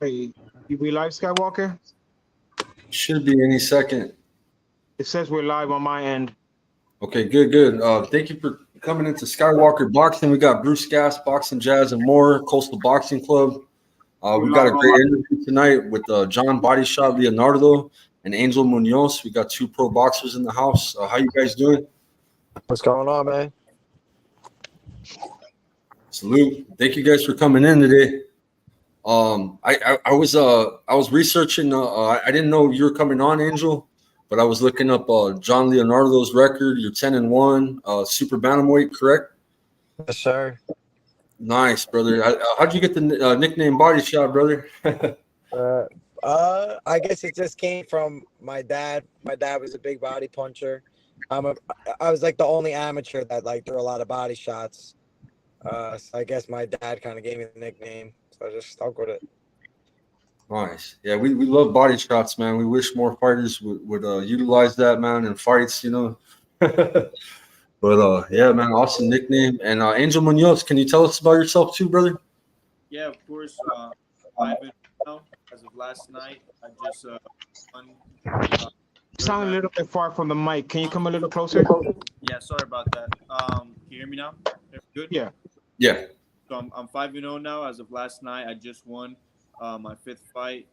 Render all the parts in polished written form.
Hey, we live, Skywalker? Should be any second. It says we're live on my end. Okay, good. Thank you for coming into Skywalker Boxing. We got Bruce Gas, Boxing Jazz, and more, Coastal Boxing Club. We got a great interview tonight with John BodyShot Leonardo and Angel Munoz. We got two pro boxers in the house. How you guys doing? What's going on, man? Salute. Thank you guys for coming in today. I was researching. I didn't know you were coming on, Angel, but I was looking up John Leonardo's record. You're 10-1, super bantamweight, correct? Yes, sir. Nice, brother. How'd you get the nickname BodyShot, brother? I guess it just came from my dad. My dad was a big body puncher. I was like the only amateur that like threw a lot of body shots. So I guess my dad kind of gave me the nickname, so I just stuck with it. Nice. Yeah, we love body shots, man. We wish more fighters would utilize that, man, in fights, you know. But yeah, man, awesome nickname. And Angel Munoz, can you tell us about yourself too, brother? Yeah, of course. I've been as of last night. I just won. You sound a little bit far from the mic. Can you come a little closer? Yeah, sorry about that. Can you hear me now? Good. Yeah. Yeah. So I'm 5-0 now. As of last night, I just won my 5th fight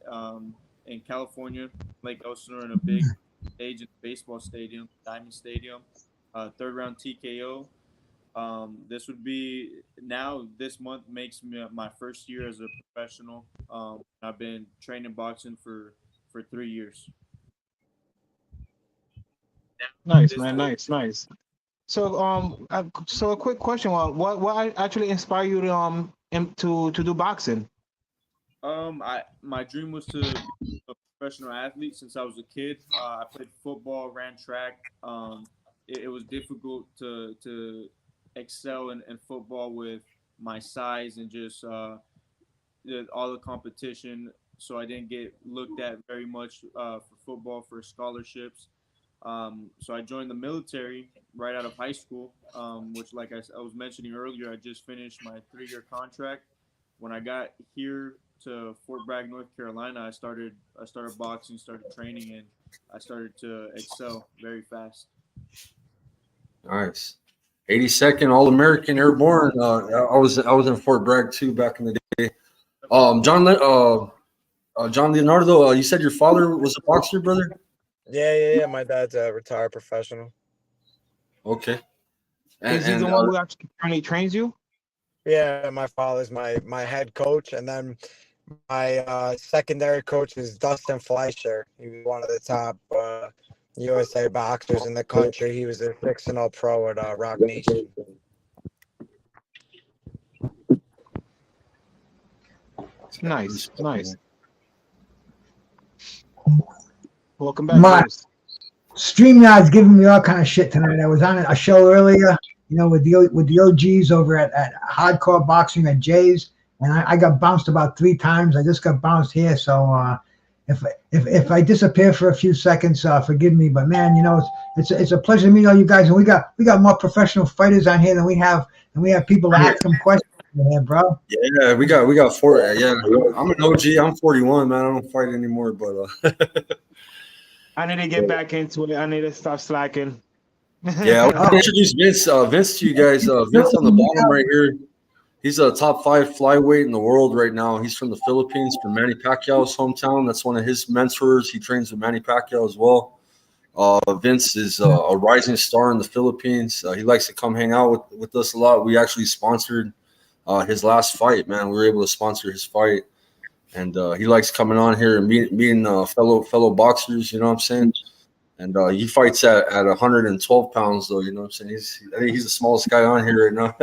in California, Lake Elsinore, in a big stage in the baseball stadium, Diamond Stadium. 3rd round TKO. This would be now. This month makes me my first year as a professional. I've been training boxing for 3 years. Nice, man. Nice. So so a quick question: what actually inspired you to do boxing? My dream was to be a professional athlete since I was a kid. I played football, ran track. It was difficult to excel in football with my size and just all the competition. So I didn't get looked at very much for football for scholarships. So I joined the military right out of high school, which, like I was mentioning earlier, I just finished my 3-year contract. When I got here to Fort Bragg, North Carolina, I started boxing, started training, and I started to excel very fast. Nice. 82nd All-American Airborne. I was in Fort Bragg too back in the day. John Leonardo, you said your father was a boxer, brother? Yeah. My dad's a retired professional. Okay. Is he the one who actually currently trains you? Yeah, my father's my head coach, and then my secondary coach is Dustin Fleischer. He was one of the top USA boxers in the country. He was a 6-0 pro at Rock Nation. Nice. Welcome back. StreamYard's giving me all kind of shit tonight. I was on a show earlier, with the OGs over at Hardcore Boxing at Jay's, and I got bounced about 3 times. I just got bounced here, so if I disappear for a few seconds, forgive me. But man, it's a pleasure to meet all you guys, and we got more professional fighters on here than we have people to ask them questions. Yeah, bro. Yeah, we got 4. Yeah, I'm an OG. I'm 41, man. I don't fight anymore, but I need to get back into it. I need to stop slacking. Yeah, I want to introduce Vince to you guys. Vince on the bottom right here. He's a top 5 flyweight in the world right now. He's from the Philippines, from Manny Pacquiao's hometown. That's one of his mentors. He trains with Manny Pacquiao as well. Vince is a rising star in the Philippines. He likes to come hang out with us a lot. We actually sponsored his last fight, man. We were able to sponsor his fight. And he likes coming on here and meeting fellow boxers, you know what I'm saying? And he fights at 112 pounds, though, you know what I'm saying? I think he's the smallest guy on here right now.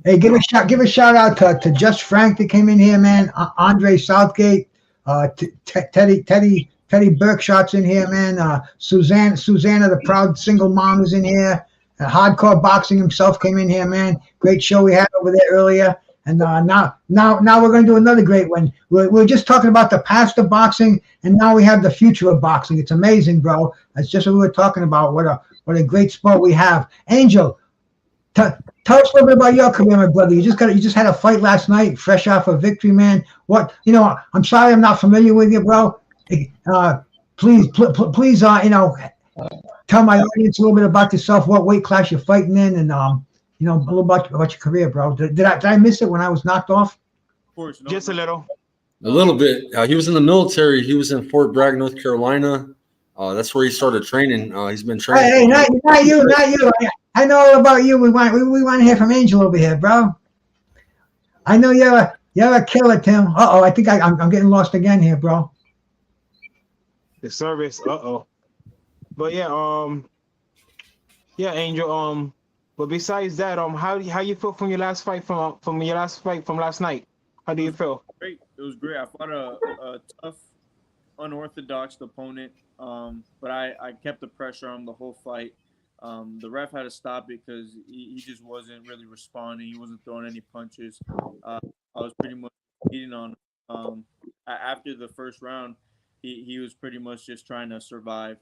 Hey, give a shout out to Just Frank that came in here, man. Andre Southgate, Teddy Burkshot's in here, man. Susanna, the proud single mom, is in here. Hardcore Boxing himself came in here, man. Great show we had over there earlier. And now we're going to do another great one. We're just talking about the past of boxing, and now we have the future of boxing. It's amazing, bro. That's just what we were talking about. What a great sport we have. Angel, Tell us a little bit about your career, my brother. You just had a fight last night, fresh off a victory, man. What I'm sorry, I'm not familiar with you, bro. Please, tell my audience a little bit about yourself, what weight class you're fighting in, and a little about your career, bro. Did I miss it when I was knocked off? Of course, no, Just a little. A little bit. He was in the military. He was in Fort Bragg, North Carolina. That's where he started training. He's been training. Hey, not you. I know all about you. We want to hear from Angel over here, bro. I know you're a killer, Tim. I think I'm getting lost again here, bro. The service. But yeah, Angel. But besides that, how you feel from your last fight from last night? How do you feel? Great. It was great. I fought a tough, unorthodox opponent. But I kept the pressure on the whole fight. The ref had to stop it because he just wasn't really responding. He wasn't throwing any punches. I was pretty much beating on him. After the first round, he was pretty much just trying to survive.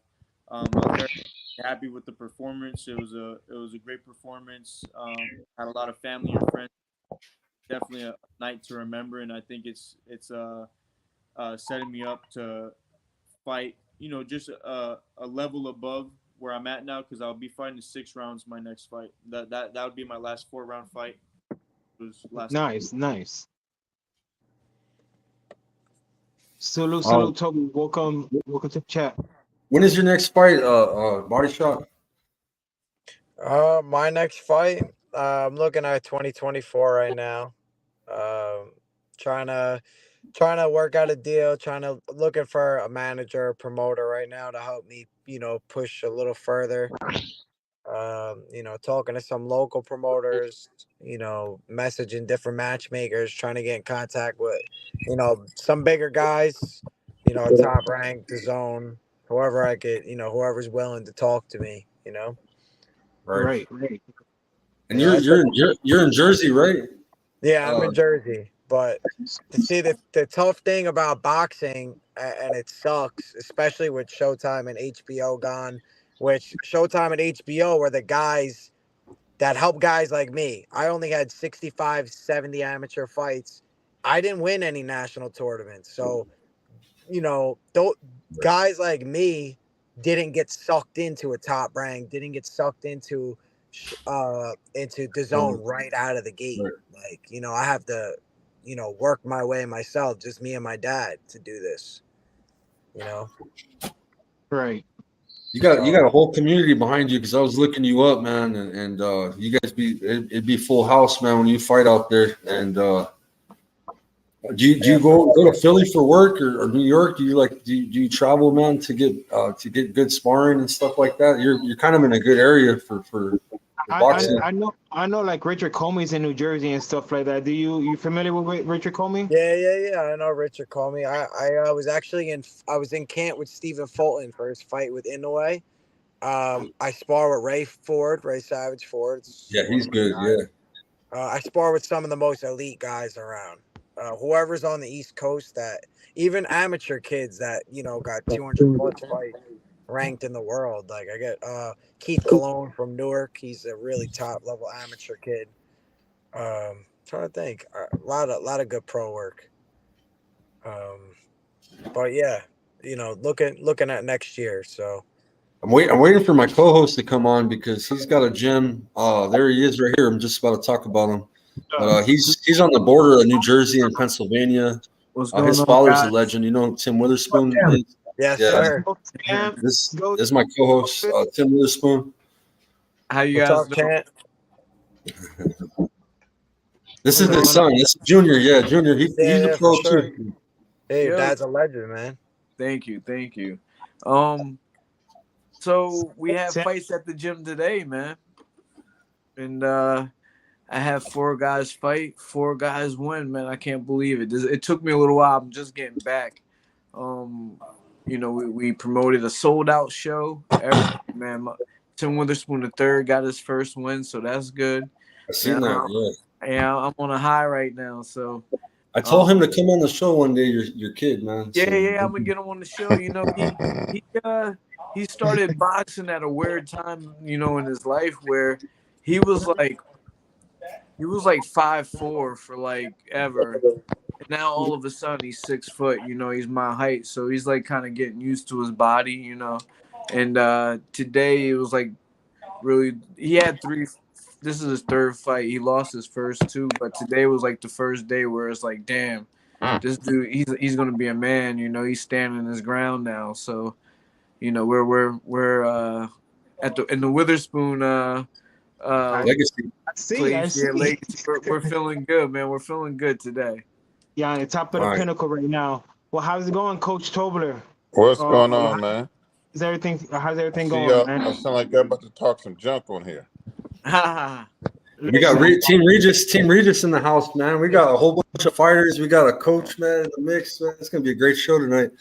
I was very happy with the performance. It was a great performance. Had a lot of family and friends. Definitely a night to remember, and I think it's setting me up to fight. Just a level above where I'm at now, because I'll be fighting 6 rounds my next fight. That would be my last 4-round fight. It was last Nice. Salute, Toby. Welcome to the chat. When is your next fight, BodyShot? My next fight, I'm looking at 2024 right now. Trying to work out a deal, looking for a manager, a promoter right now to help me, push a little further. Talking to some local promoters, messaging different matchmakers, trying to get in contact with, some bigger guys, Top Rank, the Zone, whoever I could, whoever's willing to talk to me, Right. And you're in Jersey, right? Yeah, I'm in Jersey. But to see the tough thing about boxing, and it sucks, especially with Showtime and HBO gone, which Showtime and HBO were the guys that helped guys like me. I only had 65, 70 amateur fights. I didn't win any national tournaments. So, guys like me didn't get sucked into a Top Rank, didn't get sucked into the Zone right out of the gate. Like, I have to work my way myself, just me and my dad, to do this. Right. You got a whole community behind you, because I was looking you up, man, and you guys it'd be full house, man, when you fight out there. And do you go to Philly for work, or New York? Do you travel, man, to get good sparring and stuff like that? You're kind of in a good area for boxing. I know like Richard Comey's in New Jersey and stuff like that. You familiar with Richard Comey? Yeah. I know Richard Comey. I was actually in camp with Stephen Fulton for his fight with Inoue. I spar with Ray Savage Ford. Yeah, he's good. Yeah. I spar with some of the most elite guys around. Whoever's on the East Coast, that even amateur kids that got 200 plus fights ranked in the world. Like I get Keith Cologne from Newark. He's a really top level amateur kid. Trying to think, a lot of good pro work. But yeah, looking at next year. So I'm waiting for my co-host to come on, because he's got a gym. There he is right here. I'm just about to talk about him. But he's on the border of New Jersey and Pennsylvania. His father's a legend. You know Tim Witherspoon? Yes, sir. This is my co-host, Tim Witherspoon. How you guys doing? This is his son. This is Junior. Yeah, Junior. He's a pro too. Hey, Dad's a legend, man. Thank you. So we have fights at the gym today, man. And I have 4 guys fight, 4 guys win, man. I can't believe it. It took me a little while. I'm just getting back. We promoted a sold-out show. Man, Tim Witherspoon III got his first win, so that's good. I seen that, Yeah, I'm on a high right now, so. I told him to come on the show one day, your kid, man. Yeah, I'm going to get him on the show. He started boxing at a weird time, in his life, where he was like 5'4" for like ever. And now all of a sudden he's 6 foot, he's my height. So he's like kind of getting used to his body. And today it was like really, he had this is his third fight. He lost his first two, but today was like the first day where it's like, damn, this dude, he's gonna be a man. He's standing his ground now. So, we're in the Witherspoon Legacy. place. Yeah, Legacy. We're feeling good, man. We're feeling good today. Yeah, on the top of the pinnacle right now. Well, how's it going, Coach Tobler? What's going on, man? How's everything going, man? I sound like you're about to talk some junk on here. We got Team Regis in the house, man. We got a whole bunch of fighters. We got a coach, man, in the mix. Man. It's gonna be a great show tonight.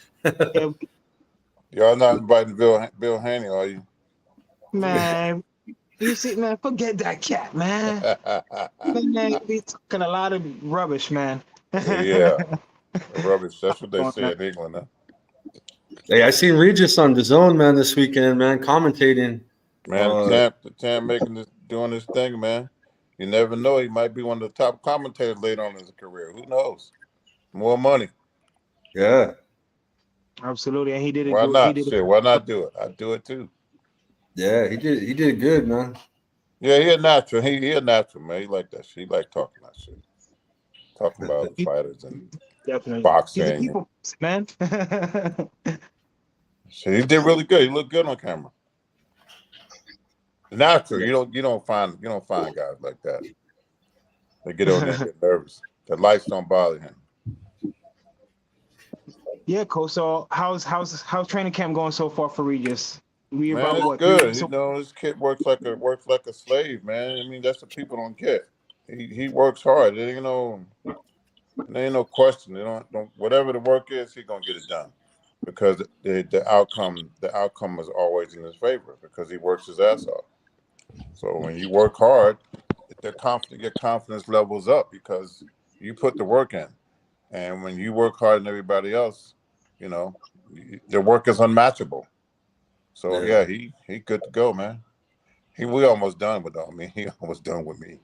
Y'all not inviting Bill Haney, are you? Man, you see, man, forget that cat, man. Man, we talking a lot of rubbish, man. Yeah, rubbish. That's what they say in England. Huh? Hey, I seen Regis on DAZN, man, this weekend, man, commentating. Man, the champ doing this thing, man. You never know. He might be one of the top commentators later on in his career. Who knows? More money. Yeah. Absolutely. And he did it. Why not? Why not do it? I'd do it too. Yeah, he did good, man. Yeah, he a natural. He a natural, man. He like that shit. He like talking that shit. Talking about fighters and definitely boxing. He's a people man. So he did really good. He looked good on camera. Natural. You don't find guys like that. They get on there and get nervous. The lights don't bother him. Yeah, cool. So how's training camp going so far for Regis? Man, it's good. This kid works like a slave, man. I mean, that's what people don't get. He works hard. There ain't no question. They don't whatever the work is, he's gonna get it done. Because the outcome is always in his favor because he works his ass off. So when you work hard, your confidence levels up because you put the work in. And when you work harder than everybody else, the work is unmatchable. So yeah, he good to go, man. We almost done with me. He almost done with me.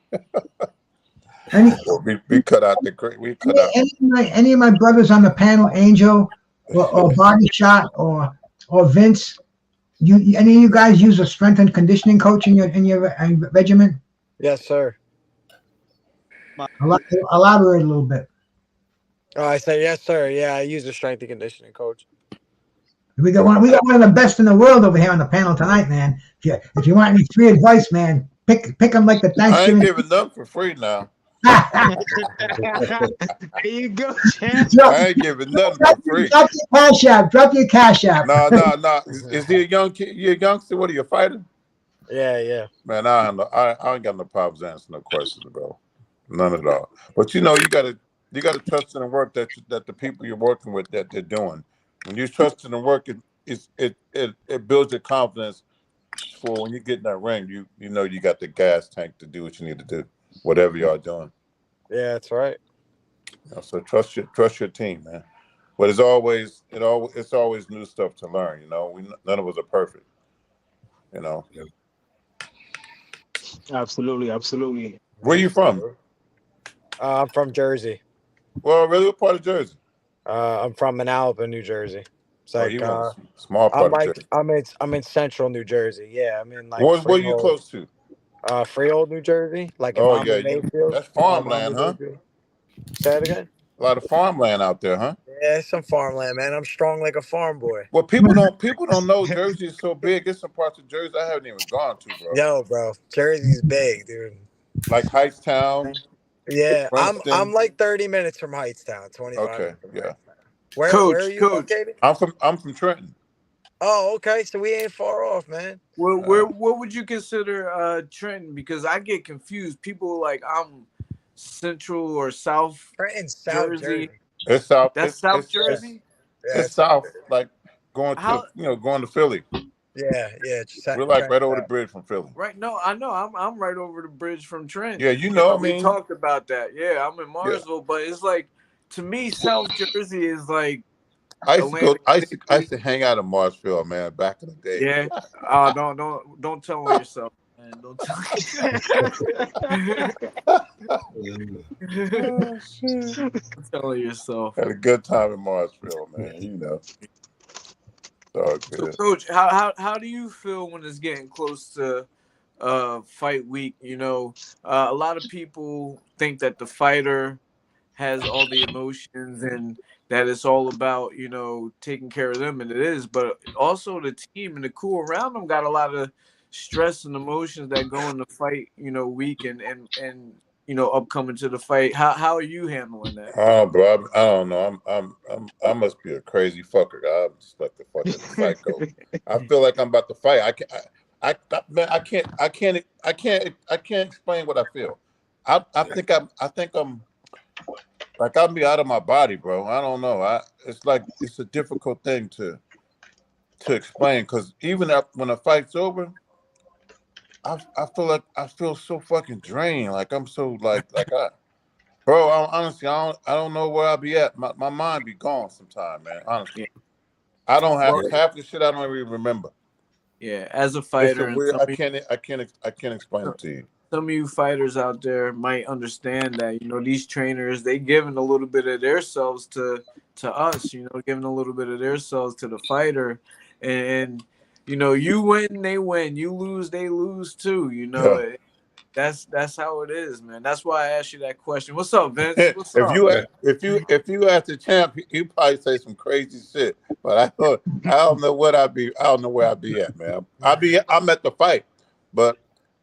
We cut out the great. We cut out any of my brothers on the panel, Angel or BodyShot or Vince. Any of you guys use a strength and conditioning coach in your regiment? Yes, sir. Elaborate a little bit. Oh, I say yes, sir. Yeah, I use a strength and conditioning coach. We got one of the best in the world over here on the panel tonight, man. If you want any free advice, man, pick them like the Thanksgiving. I ain't giving them for free now. There you go, champ. I ain't giving nothing for free. Drop your cash app. No. Is he a young kid? You a youngster? What are you, a fighter? Yeah. Man, I ain't got no problems answering no questions, bro. None at all. But you gotta trust in the work that the people you're working with that they're doing. When you trust in the work, it builds your confidence for when you get in that ring. You know you got the gas tank to do what you need to do, whatever y'all doing. Yeah, that's right. So trust your team, man. But it's always new stuff to learn. None of us are perfect. Absolutely. Where you from? I'm from Jersey. Well, really, what part of Jersey? I'm from Manalapan, New Jersey. It's like small part of Jersey. I'm in central New Jersey. Yeah, I'm in like. What are you close to? Freehold, New Jersey. Like Mayfield. That's farmland, huh? Say it again. A lot of farmland out there, huh? Yeah, it's some farmland, man. I'm strong like a farm boy. Well, people don't know Jersey is so big. It's some parts of Jersey I haven't even gone to, bro. Yo, bro, Jersey's big, dude. Like Hightstown. Yeah, I'm like 30 minutes from Hightstown, 25. Okay, yeah. Where are you located? I'm from Trenton. Oh, okay. So we ain't far off, man. Well, what would you consider Trenton? Because I get confused. People like I'm Central or South. Trenton, South Jersey. It's South. That's South Jersey. It's South, like going to Philly. Yeah. We're like right over the bridge from Philly. Right. No, I know. I'm right over the bridge from Trenton. Yeah, we talked about that. Yeah, I'm in Marsville, but it's like to me, South Jersey is like. I used to hang out in Marsville, man, back in the day. Yeah. Don't tell on yourself. man. Don't tell Oh, shit. Don't tell yourself. Had a good time in Marshville, man. You know. So So, good. Coach, how do you feel when it's getting close to fight week? You know, a lot of people think that the fighter has all the emotions and that it's all about, you know, taking care of them, and it is, but also the team and the crew around them got a lot of stress and emotions that go in the fight, you know, week and you know, upcoming to the fight. How are you handling that? Oh, bro, I don't know. I must be a crazy fucker. I'm just like the fucking psycho. I feel like I'm about to fight. Man, I can't explain what I feel. I think I'm like I'll be out of my body, bro. I don't know. It's like it's a difficult thing to explain because even when a fight's over, I feel so fucking drained. Like I'm so bro. Honestly, I don't know where I'll be at. My mind be gone sometime, man. Honestly, Yeah. I don't have Well, half the shit. I don't even remember. yeah, as a It's fighter, a and weird. I can't explain it to you. some of you fighters out there might understand that, you know, these trainers, they giving a little bit of their selves to us, you know, giving a little bit of their selves to the fighter, and you know, you win, they win, you lose, they lose too, you know. Yeah. That's how it is, man. That's why I asked you that question. What's up, Vince? What's if up? you ask the champ, you probably say some crazy shit. But I don't know what I don't know where I'd be at, man. I'm at the fight, but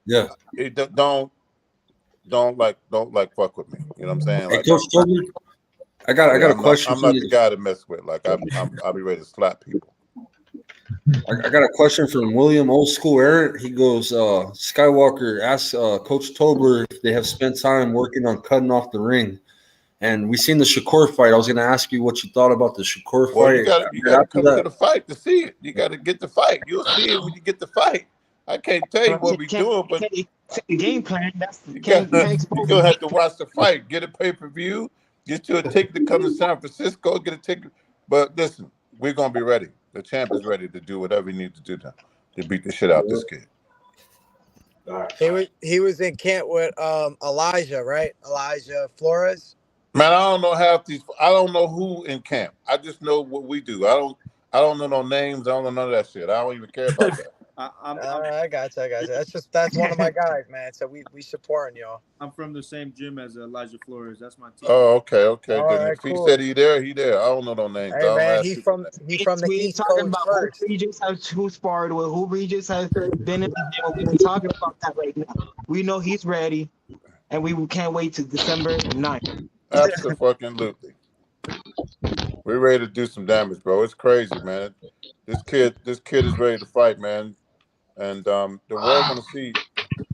Yeah. Don't like fuck with me. You know what I'm saying? Hey, Like Coach Tobler, I got a question I'm for not the you. guy to mess with. Like I'll be ready to slap people. I got a question from William Old School Aaron. He goes, Skywalker asks Coach Tobler if they have spent time working on cutting off the ring. And we seen the Shakur fight. I was going to ask you what you thought about the Shakur Well, fight. you gotta come to the fight to see it. You gotta get the fight. You'll see it when you get the fight. I can't tell you what we doing, but the game plan. That's you can't you're expose gonna the have game to plan. watch the fight. Get a pay-per-view. Get you a ticket to come to San Francisco. Get a ticket. But listen, we're gonna be ready. The champ is ready to do whatever he needs to do to beat the shit out this kid. He was in camp with Elijah, right? Elijah Flores. Man, I don't know half these. I don't know who in camp. I just know what we do. I don't know no names. I don't know none of that shit. I don't even care about that. I got you. That's one of my guys, man. So we supporting y'all. I'm from the same gym as Elijah Flores. That's my team. Oh, okay. All Then right, if he cool. said he there, he there. I don't know no names. I Hey don't man, ask he's people from names. the We ain't East talking Coast about first. who sparred with who Regis has been in the gym. We ain't talking about that right now. We know he's ready, and we can't wait till December 9th. Absolutely. We're ready to do some damage, bro. It's crazy, man. This kid is ready to fight, man. And the world gonna see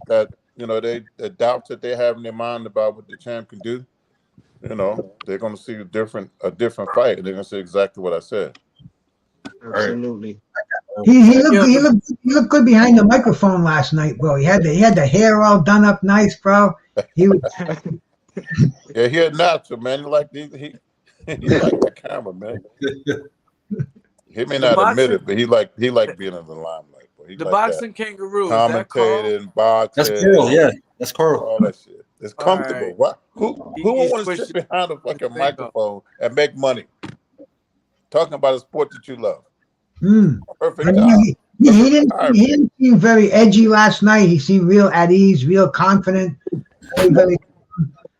that, you know, the doubts that they have in their mind about what the champ can do. You know, they're gonna see a different fight, and they're gonna see exactly what I said. Absolutely. He looked good behind the microphone last night, bro. He had the hair all done up nice, bro. He was Yeah, he had natural, man. He liked the camera, man. He may not admit it, but he liked being in the limelight. Bro. He The liked that. boxing kangaroo, is that Carl? Commentating, boxing. That's Carl, yeah. That's Carl. All that shit. It's comfortable. Right. What? Who would want to sit behind a fucking microphone and make money? Talking about a sport that you love. Perfect job. He didn't seem very edgy last night. He seemed real at ease, real confident. Very,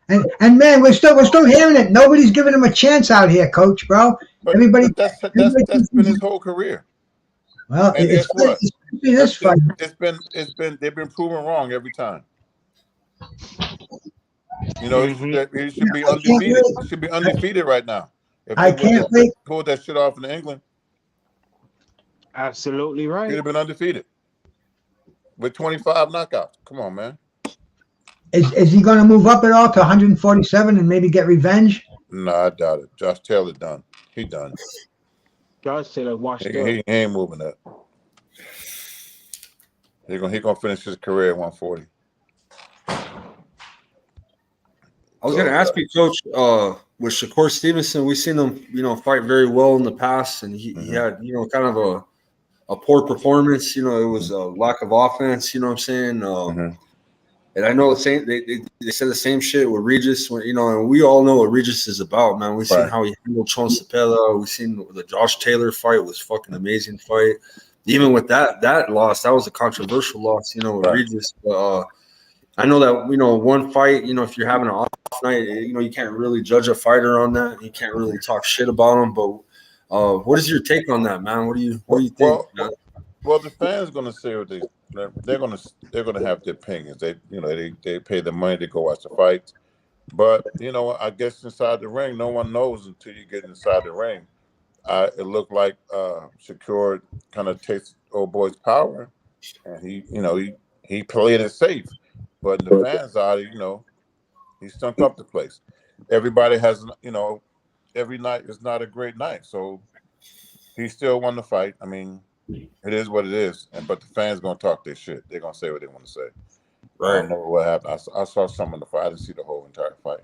and man, we're still hearing it. Nobody's giving him a chance out here, Coach, bro. But that's been his whole career. Well, and guess what? This fight. They've been proven wrong every time. You know, he should be undefeated. He should be undefeated right now. If I can't wait. Pulled that shit off in England. Absolutely right. He'd have been undefeated with 25 knockouts. Come on, man. Is he going to move up at all to 147 and maybe get revenge? No, I doubt it. Josh Taylor done. He done. Josh Taylor washed up. He ain't moving up. He gonna finish his career at 140. I was going to ask you, Coach, with Shakur Stevenson, we've seen him, you know, fight very well in the past, and he had, you know, kind of a poor performance. You know, it was a lack of offense. You know what I'm saying? And I know the same. They said the same shit with Regis. When, you know, and we all know what Regis is about, man. We've seen how he handled Chon Cepeda. We've seen the Josh Taylor fight was fucking amazing fight. Even with that loss, that was a controversial loss. You know, with Regis. But, I know that, you know, one fight, you know, if you're having an off night, you know, you can't really judge a fighter on that. You can't really talk shit about him. But what is your take on that, man? What do you think? Well, the fans gonna say what they're gonna have their opinions. They pay the money to go watch the fights. But you know, I guess inside the ring, no one knows until you get inside the ring. It looked like Shakur kind of takes old boy's power, and he played it safe. But in the fans' eye, you know, he stunk up the place. Everybody has, you know, every night is not a great night, so he still won the fight. I mean, it is what it is, but the fans gonna talk their shit. They're gonna say what they want to say. Right. I don't know what happened. I saw some of the fight. I didn't see the whole entire fight.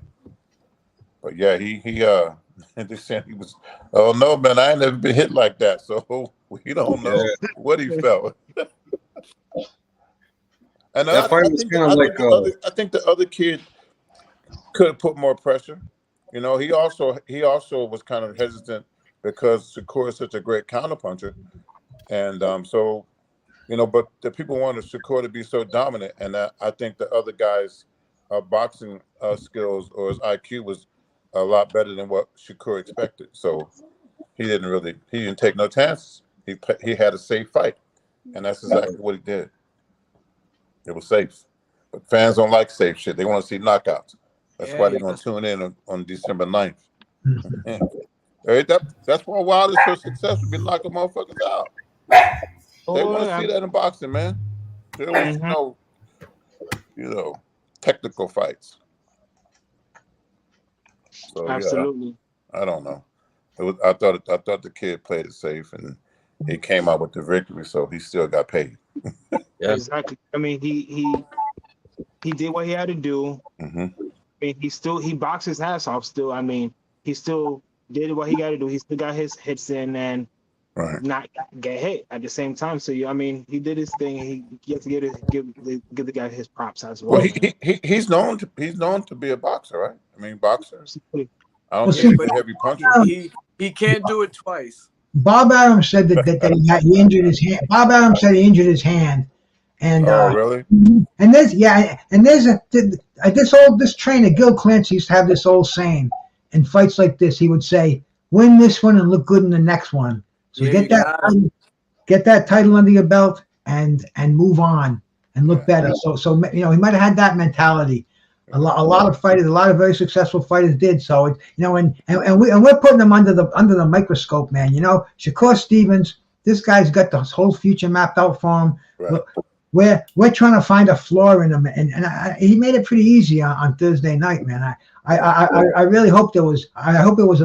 But yeah, he they said he was. Oh no, man! I ain't never been hit like that, so we don't know what he felt. And I think the other kid could have put more pressure. You know, he also was kind of hesitant because Shakur is such a great counterpuncher. And so, you know, but the people wanted Shakur to be so dominant, and I think the other guy's boxing skills or his IQ was a lot better than what Shakur expected. So he didn't take no chances. He had a safe fight, and that's exactly what he did. It was safe, but fans don't like safe shit. They want to see knockouts. That's why they're gonna tune in on December 9th. That's why Wilder's so successful, be knocking motherfuckers out. They want to see that in boxing, man. They don't want to know, you know, technical fights. So absolutely, I don't know. I thought the kid played it safe, and he came out with the victory, so he still got paid. Exactly. I mean, he did what he had to do. I mean, he boxed his ass off. Still, I mean, he still did what he got to do. He still got his hits in and not get hit at the same time. So I mean, he did his thing. He has to give the guy his props as well. Well, he's known to be a boxer, right? I mean, boxers. I don't think he's a heavy puncher. He can't do it twice. Bob Adams said that he injured his hand. Bob Adams said he injured his hand, and really? And there's this trainer Gil Clancy used to have this old saying in fights like this. He would say, "Win this one and look good in the next one." So get that title under your belt and move on and look better. So you know, he might have had that mentality. A lot of fighters, a lot of very successful fighters did. So you know, and we're putting them under the microscope, man. You know, Shakur Stevens, this guy's got the whole future mapped out for him. Right. We're trying to find a flaw in him, and he made it pretty easy on Thursday night, man. I really hope it was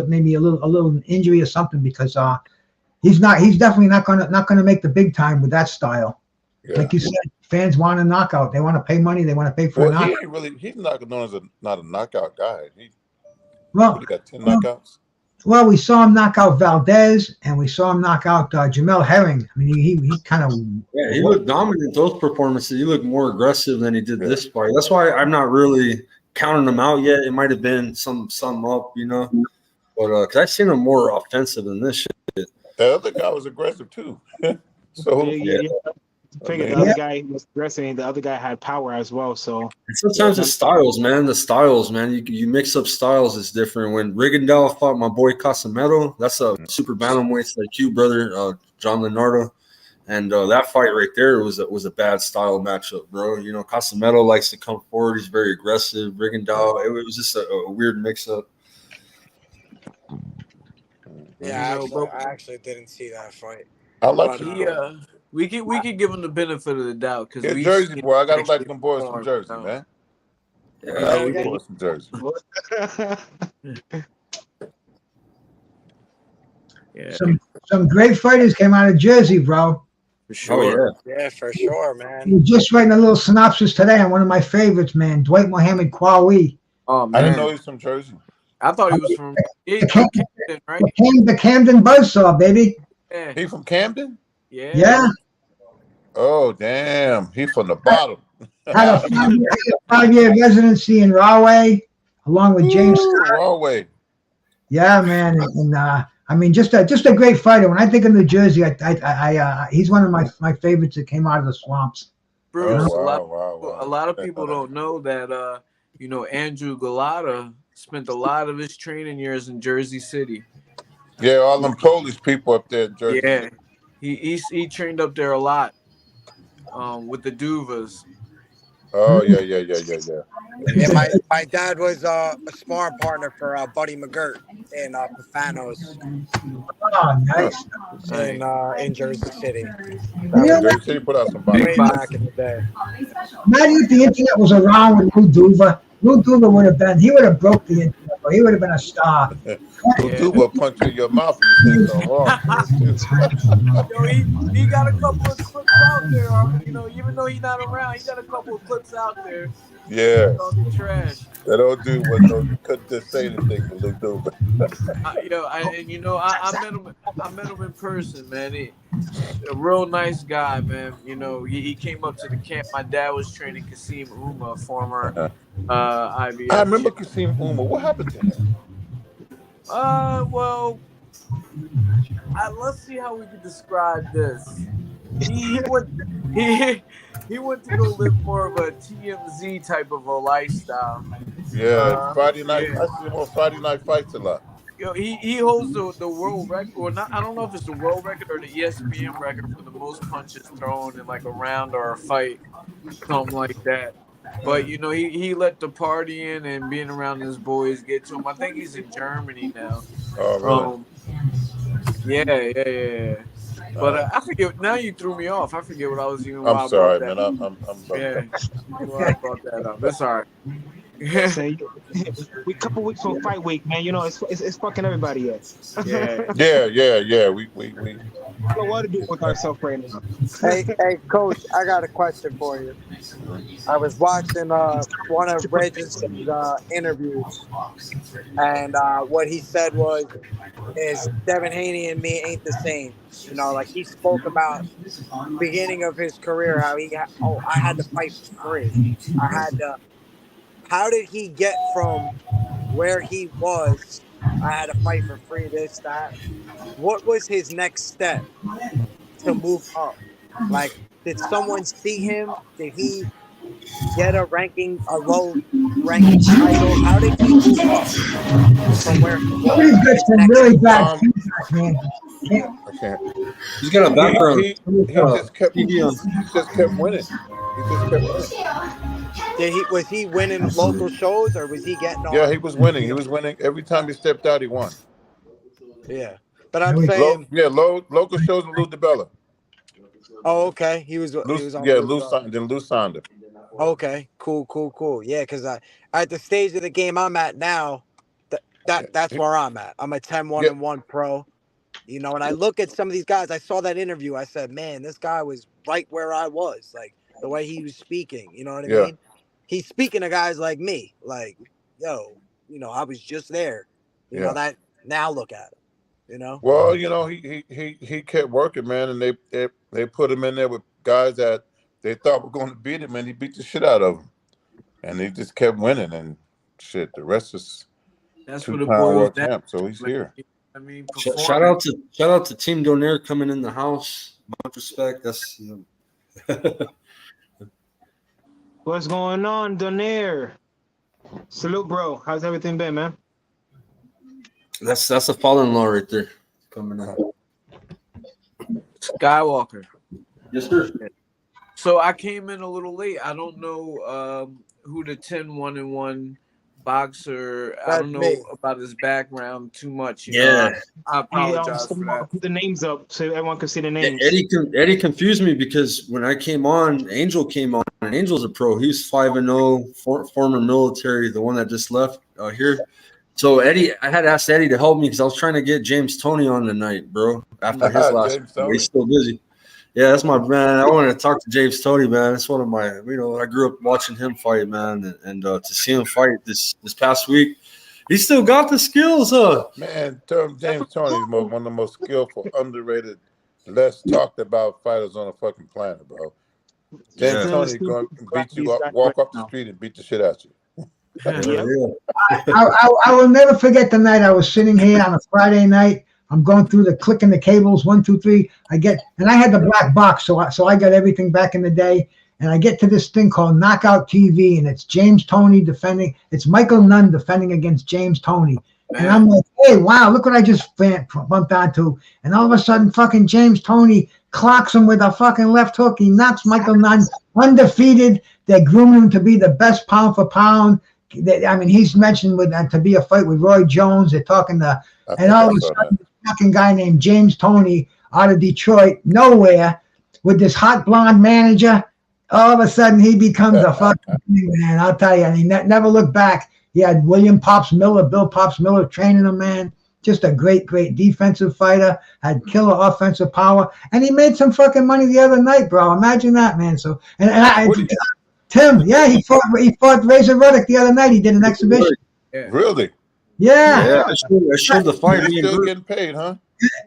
maybe a little injury or something, because he's definitely not gonna make the big time with that style. Yeah. Like you said, fans want a knockout. They want to pay money. They want to pay for a knockout. He's not known as not a knockout guy. He got 10 knockouts. Well, we saw him knock out Valdez, and we saw him knock out Jamel Herring. I mean, he kind of he looked dominant those performances. He looked more aggressive than he did this fight. That's why I'm not really counting him out yet. It might have been some up, you know, but because I've seen him more offensive than this shit. The other guy was aggressive too. So the other guy was aggressive, the other guy had power as well. So and sometimes the styles, man. You mix up styles is different. When Rigondeaux fought my boy Casamero, that's a super bantamweight like you, brother, John Leonardo, and that fight right there was a bad style matchup, bro. You know, Casamero likes to come forward. He's very aggressive. Rigondeaux, it was just a weird mix up. Yeah, I actually didn't see that fight. I like we could give him the benefit of the doubt because Jersey boy. I gotta like them boys from Jersey, man. Yeah, we boys from Jersey. Yeah. Some great fighters came out of Jersey, bro. For sure. Yeah, for sure, man. We're just writing a little synopsis today on one of my favorites, man, Dwight Mohammed Kwawi. Oh man, I didn't know he was from Jersey. I thought he was from Camden, right? The Camden Buzzsaw, baby. Yeah. He from Camden? Yeah. Oh, damn. He from the bottom. Had a 5-year residency in Rahway, along with James. Rahway. Yeah, man, and I mean, just a great fighter. When I think of New Jersey, he's one of my favorites that came out of the swamps. Bruce, Wow. a lot of people don't know that Andrew Galata spent a lot of his training years in Jersey City. Yeah, all them Polish people up there in Jersey. Yeah, he trained up there a lot with the Duvas. Oh, yeah. Yeah, my dad was a sparring partner for Buddy McGirt in Profanos Oh, nice. in Jersey City. Jersey City put out some Way bodies. back in the day. Imagine if the internet was around with Lou Duva. Lou Duva would have broke the internet, bro. He would have been a star. Lou Duva will punch you in your mouth if you say something wrong. Yo, he got a couple of clips out there. Even though he's not around, he got a couple of clips out there. Yeah. Talking trash. That old dude couldn't just say anything to Lou Duva. I met him in person, man. A real nice guy, man. He came up to the camp. My dad was training Kasim Uma, former IBF. I remember Kasim Uma. What happened to him? Well, let's see how we can describe this. He went to go live more of a TMZ type of a lifestyle. Yeah, Friday night. I see him on Friday Night Fights a lot. He holds the world record, or not. I don't know if it's the world record or the ESPN record for the most punches thrown in like a round or a fight, something like that. But he let the partying and being around his boys get to him. I think he's in Germany now. Oh, really? Yeah. But I forget. Now you threw me off. I forget what I was even. I'm sorry, man. I'm I brought that up. That's all right. We couple weeks from fight week, man. It's fucking everybody up. Yeah. We I don't know what to do with ourselves right now. Hey, Coach, I got a question for you. I was watching one of Regis' interviews, and what he said is Devin Haney and me ain't the same. Like he spoke about beginning of his career, how I had to fight for free. How did he get from where he was? I had to fight for free, this, that. What was his next step to move up? Like, did someone see him? Did he get a low ranking title? How did he move up from where he was? Somebody's got some really bad feedback, man. I can't. He's got a background. He just kept winning. He just kept winning. Was he winning local shows, or was he getting on? Yeah, he was winning. He was winning. Every time he stepped out, he won. Yeah. But I'm saying... local shows in Lou DiBella. Oh, okay. He was on Lou signed him. Okay, cool. Yeah, because at the stage of the game I'm at now, that's where I'm at. I'm a 10-1-1 pro. And I look at some of these guys. I saw that interview. I said, man, this guy was right where I was. Like, the way he was speaking. You know what I mean? He's speaking to guys like me. Like, yo, I was just there. You know that. Now look at him. Well, he kept working, man, and they put him in there with guys that they thought were going to beat him, and he beat the shit out of them, and he just kept winning, and shit. The rest is that's what the boy was champ, so he's here. I mean, shout out to Team Donaire coming in the house. Much respect. That's What's going on, Donaire? Salute, bro. How's everything been, man? That's a father-in-law right there coming out. Skywalker. Yes, sir. So I came in a little late. I don't know who the 10-1-1 boxer. I don't know about his background too much. I apologize for that. Put the names up so everyone can see the names. Eddie confused me because when I came on, Angel came on. And Angel's a pro. He's 5-0, former military, the one that just left here. So Eddie, I had asked Eddie to help me because I was trying to get James Toney on tonight, bro. After his last, he's still busy. Yeah, that's my man. I wanted to talk to James Toney, man. That's one of my, I grew up watching him fight, man, and to see him fight this past week, he still got the skills, huh? Man, James Toney is one of the most skillful, underrated less talked about fighters on the fucking planet, bro. James Toney going to beat you up, walk up the street and beat the shit out you. I will never forget the night I was sitting here on a Friday night. I'm going through clicking the cables, 1, 2, 3. And I had the black box, so I got everything back in the day. And I get to this thing called Knockout TV, and it's James Toney defending. It's Michael Nunn defending against James Toney. And I'm like, hey, wow, look what I just bumped onto. And all of a sudden, fucking James Toney clocks him with a fucking left hook. He knocks Michael Nunn undefeated. They're grooming him to be the best pound for pound. I mean, he's mentioned to be a fight with Roy Jones. They're talking and all of a sudden, this fucking guy named James Toney out of Detroit, nowhere, with this hot blonde manager. All of a sudden, he becomes a fucking man. I'll tell you, and he never looked back. He had Bill Pops Miller training him, man. Just a great defensive fighter. Had killer offensive power, and he made some fucking money the other night, bro. Imagine that, man. So, Tim, yeah, he fought Razor Ruddock the other night. He did an exhibition. Really? Yeah. I showed the fight. You're still getting paid, huh?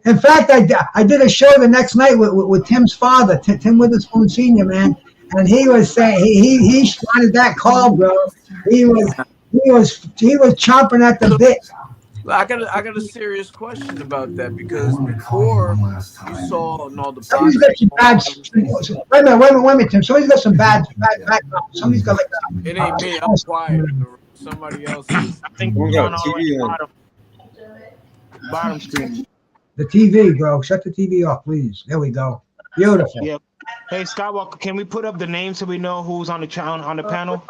In fact, I did a show the next night with Tim's father, Tim Witherspoon Sr., man. And he was saying he wanted that call, bro. He was chomping at the bit. I got a serious question about that, because before you saw all the somebody's got some bad. Wait a minute, Tim. Somebody's got some bad background. Somebody's got like it ain't me. I'm quiet. Somebody else is. I think we're going on bottom screen. The TV, bro. Shut the TV off, please. There we go. Beautiful. Yep. Hey, Skywalker, can we put up the names so we know who's on the panel?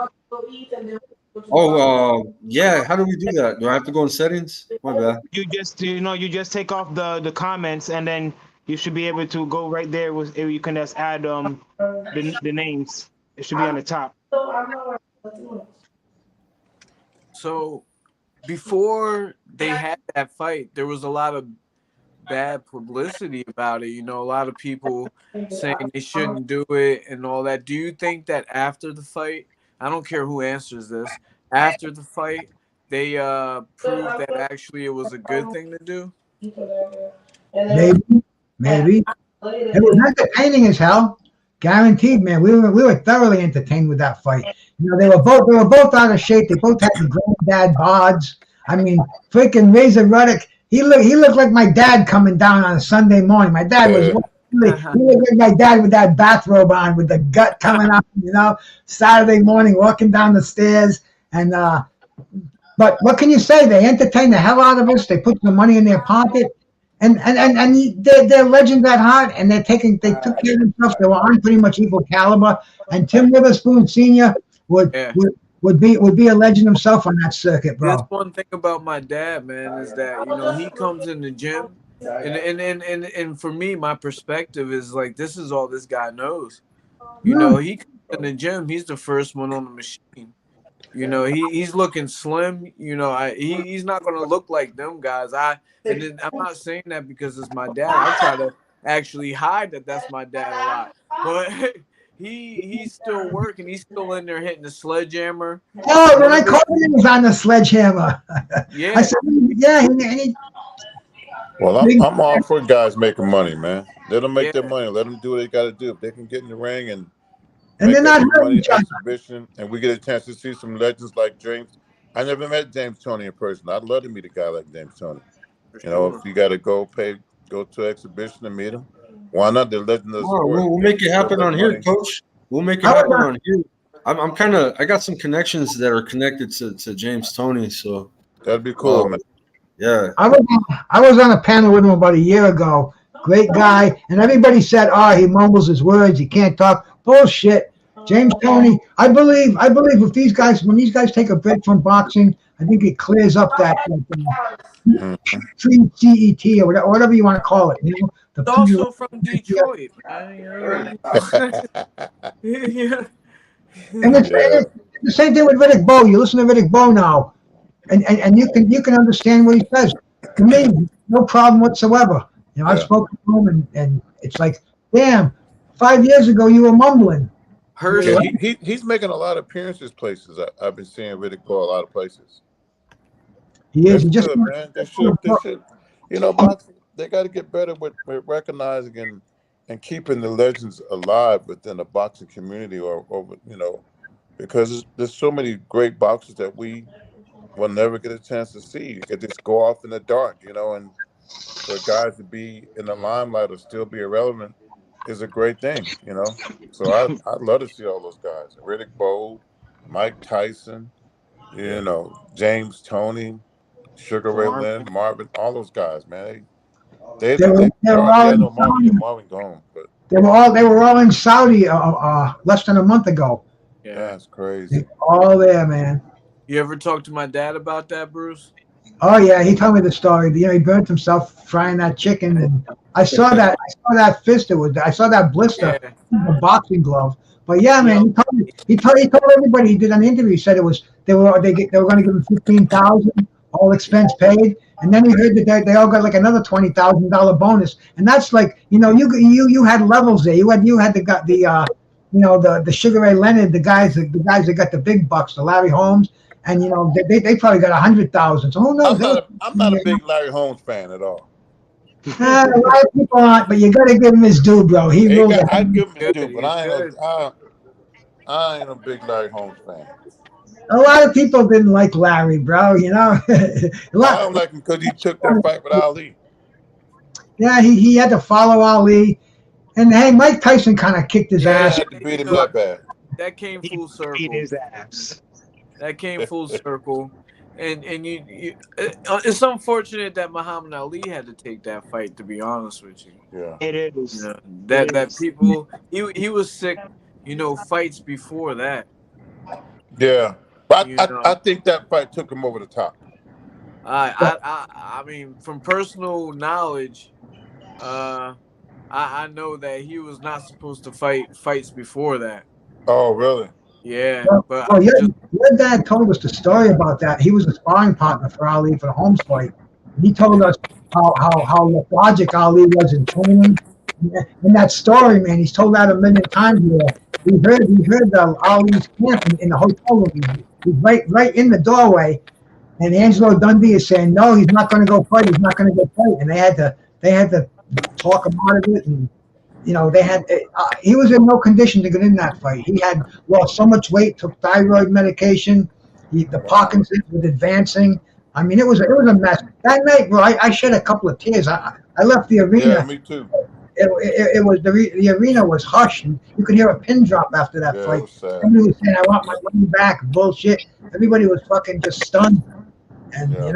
Oh, yeah. How do we do that? Do I have to go in settings? My bad. You just take off the comments, and then you should be able to go right there. You can just add the names. It should be on the top. So before they had that fight, there was a lot of bad publicity about it. You know, a lot of people saying they shouldn't do it and all that. Do you think that after the fight, I don't care who answers this, after the fight, they proved that actually it was a good thing to do? Maybe. It was entertaining as hell. Guaranteed, man. We were thoroughly entertained with that fight. You know, they were both out of shape. They both had the granddad bods. I mean, freaking Razor Ruddock. He looked like my dad coming down on a Sunday morning. My dad was. He looked like my dad with that bathrobe on, with the gut coming out. You know, Saturday morning walking down the stairs. And but what can you say? They entertained the hell out of us. They put the money in their pocket. And they're legends at heart, and they took care of themselves. They were on pretty much equal caliber. And Tim Witherspoon Sr. would be a legend himself on that circuit, bro. That's one thing about my dad, man, is that, you know, he comes in the gym, and for me, my perspective is like, this is all this guy knows. You know, he comes in the gym, he's the first one on the machine. You know, he's looking slim. You know, he's not gonna look like them guys. I'm not saying that because it's my dad. I try to actually hide that that's my dad a lot, but he's still working. He's still in there hitting the sledgehammer. Oh, when I called him, he was on the sledgehammer. Yeah. I said, yeah. Well, I'm all for guys making money, man. Let them make their money. Let them do what they got to do. If they can get in the ring and they're not hurting each other. Exhibition, and we get a chance to see some legends like James. I never met James Toney in person. I'd love to meet a guy like James Toney. You know, if you got to go to exhibition and meet him, why not? The legend of the sport. We'll make it happen on here, Coach. We'll make it happen on here. I got some connections that are connected to James Toney, so that'd be cool, man. Yeah. I was on a panel with him about a year ago. Great guy, and everybody said, "Oh, he mumbles his words. He can't talk." Bullshit. James Toney. I believe if when these guys take a break from boxing, I think it clears up that CET or whatever you want to call it. You know, it's also from Detroit. And it's the same thing with Riddick Bowe. You listen to Riddick Bowe now, and you can understand what he says. To me, no problem whatsoever. You know, I've spoken to him, and it's like, damn, 5 years ago you were mumbling. Yeah, he's making a lot of appearances places. I've been seeing Riddick Bowe a lot of places. He is. That's good, man. They should. You know, to get better with recognizing and keeping the legends alive within the boxing community, or because there's so many great boxers that we will never get a chance to see. You could just go off in the dark, and for guys to be in the limelight or still be irrelevant is a great thing. So I'd love to see all those guys: Riddick Bowe, Mike Tyson, James Toney, Sugar Ray Leonard, Marvin, all those guys, man. They were all in Saudi. Marvin gone, but they were all in Saudi less than a month ago. Yeah, that's crazy. All there, man. You ever talk to my dad about that, Bruce? Oh yeah, he told me the story. He burnt himself frying that chicken, and I saw that. I saw that fist. I saw that blister, the boxing glove. But yeah, man, he told everybody. He did an interview. He said they were going to give him $15,000, all expense paid, and then he heard that they all got like another $20,000 bonus, and that's like you had levels there. You had the Sugar Ray Leonard, the guys that got the big bucks, the Larry Holmes. And they probably got 100,000. So who knows? I'm not a big Larry Holmes fan at all. A lot of people aren't, but you got to give him his due, bro. I give him his due, but I ain't a big Larry Holmes fan. A lot of people didn't like Larry, bro. I don't like him because he took that fight with Ali. Yeah, he had to follow Ali, and hey, Mike Tyson kind of kicked his ass. Had to beat him that bad. That came full circle. Beat his ass. That came full circle, and it's unfortunate that Muhammad Ali had to take that fight. To be honest with you, yeah, it is. That people he was sick, fights before that. Yeah, but I think that fight took him over the top. I mean, from personal knowledge, I know that he was not supposed to fight fights before that. Oh, really? Yeah, but your dad told us the story about that. He was a sparring partner for Ali for the Holmes fight. He told us how lethargic Ali was in training. In that story, man, he's told that a million times. We heard Ali's camp in the hotel room. He's right in the doorway, and Angelo Dundee is saying, "No, he's not going to go fight. He's not going to go fight." And they had to talk him out of it, and he was in no condition to get in that fight. He had lost so much weight, took thyroid medication. The Parkinson's was advancing. I mean, it was a mess. That night, bro, I shed a couple of tears. I left the arena. Yeah, me too. It was the arena was hushed, and you could hear a pin drop after that fight. Somebody was saying, "I want my money back." Bullshit. Everybody was fucking just stunned, and man.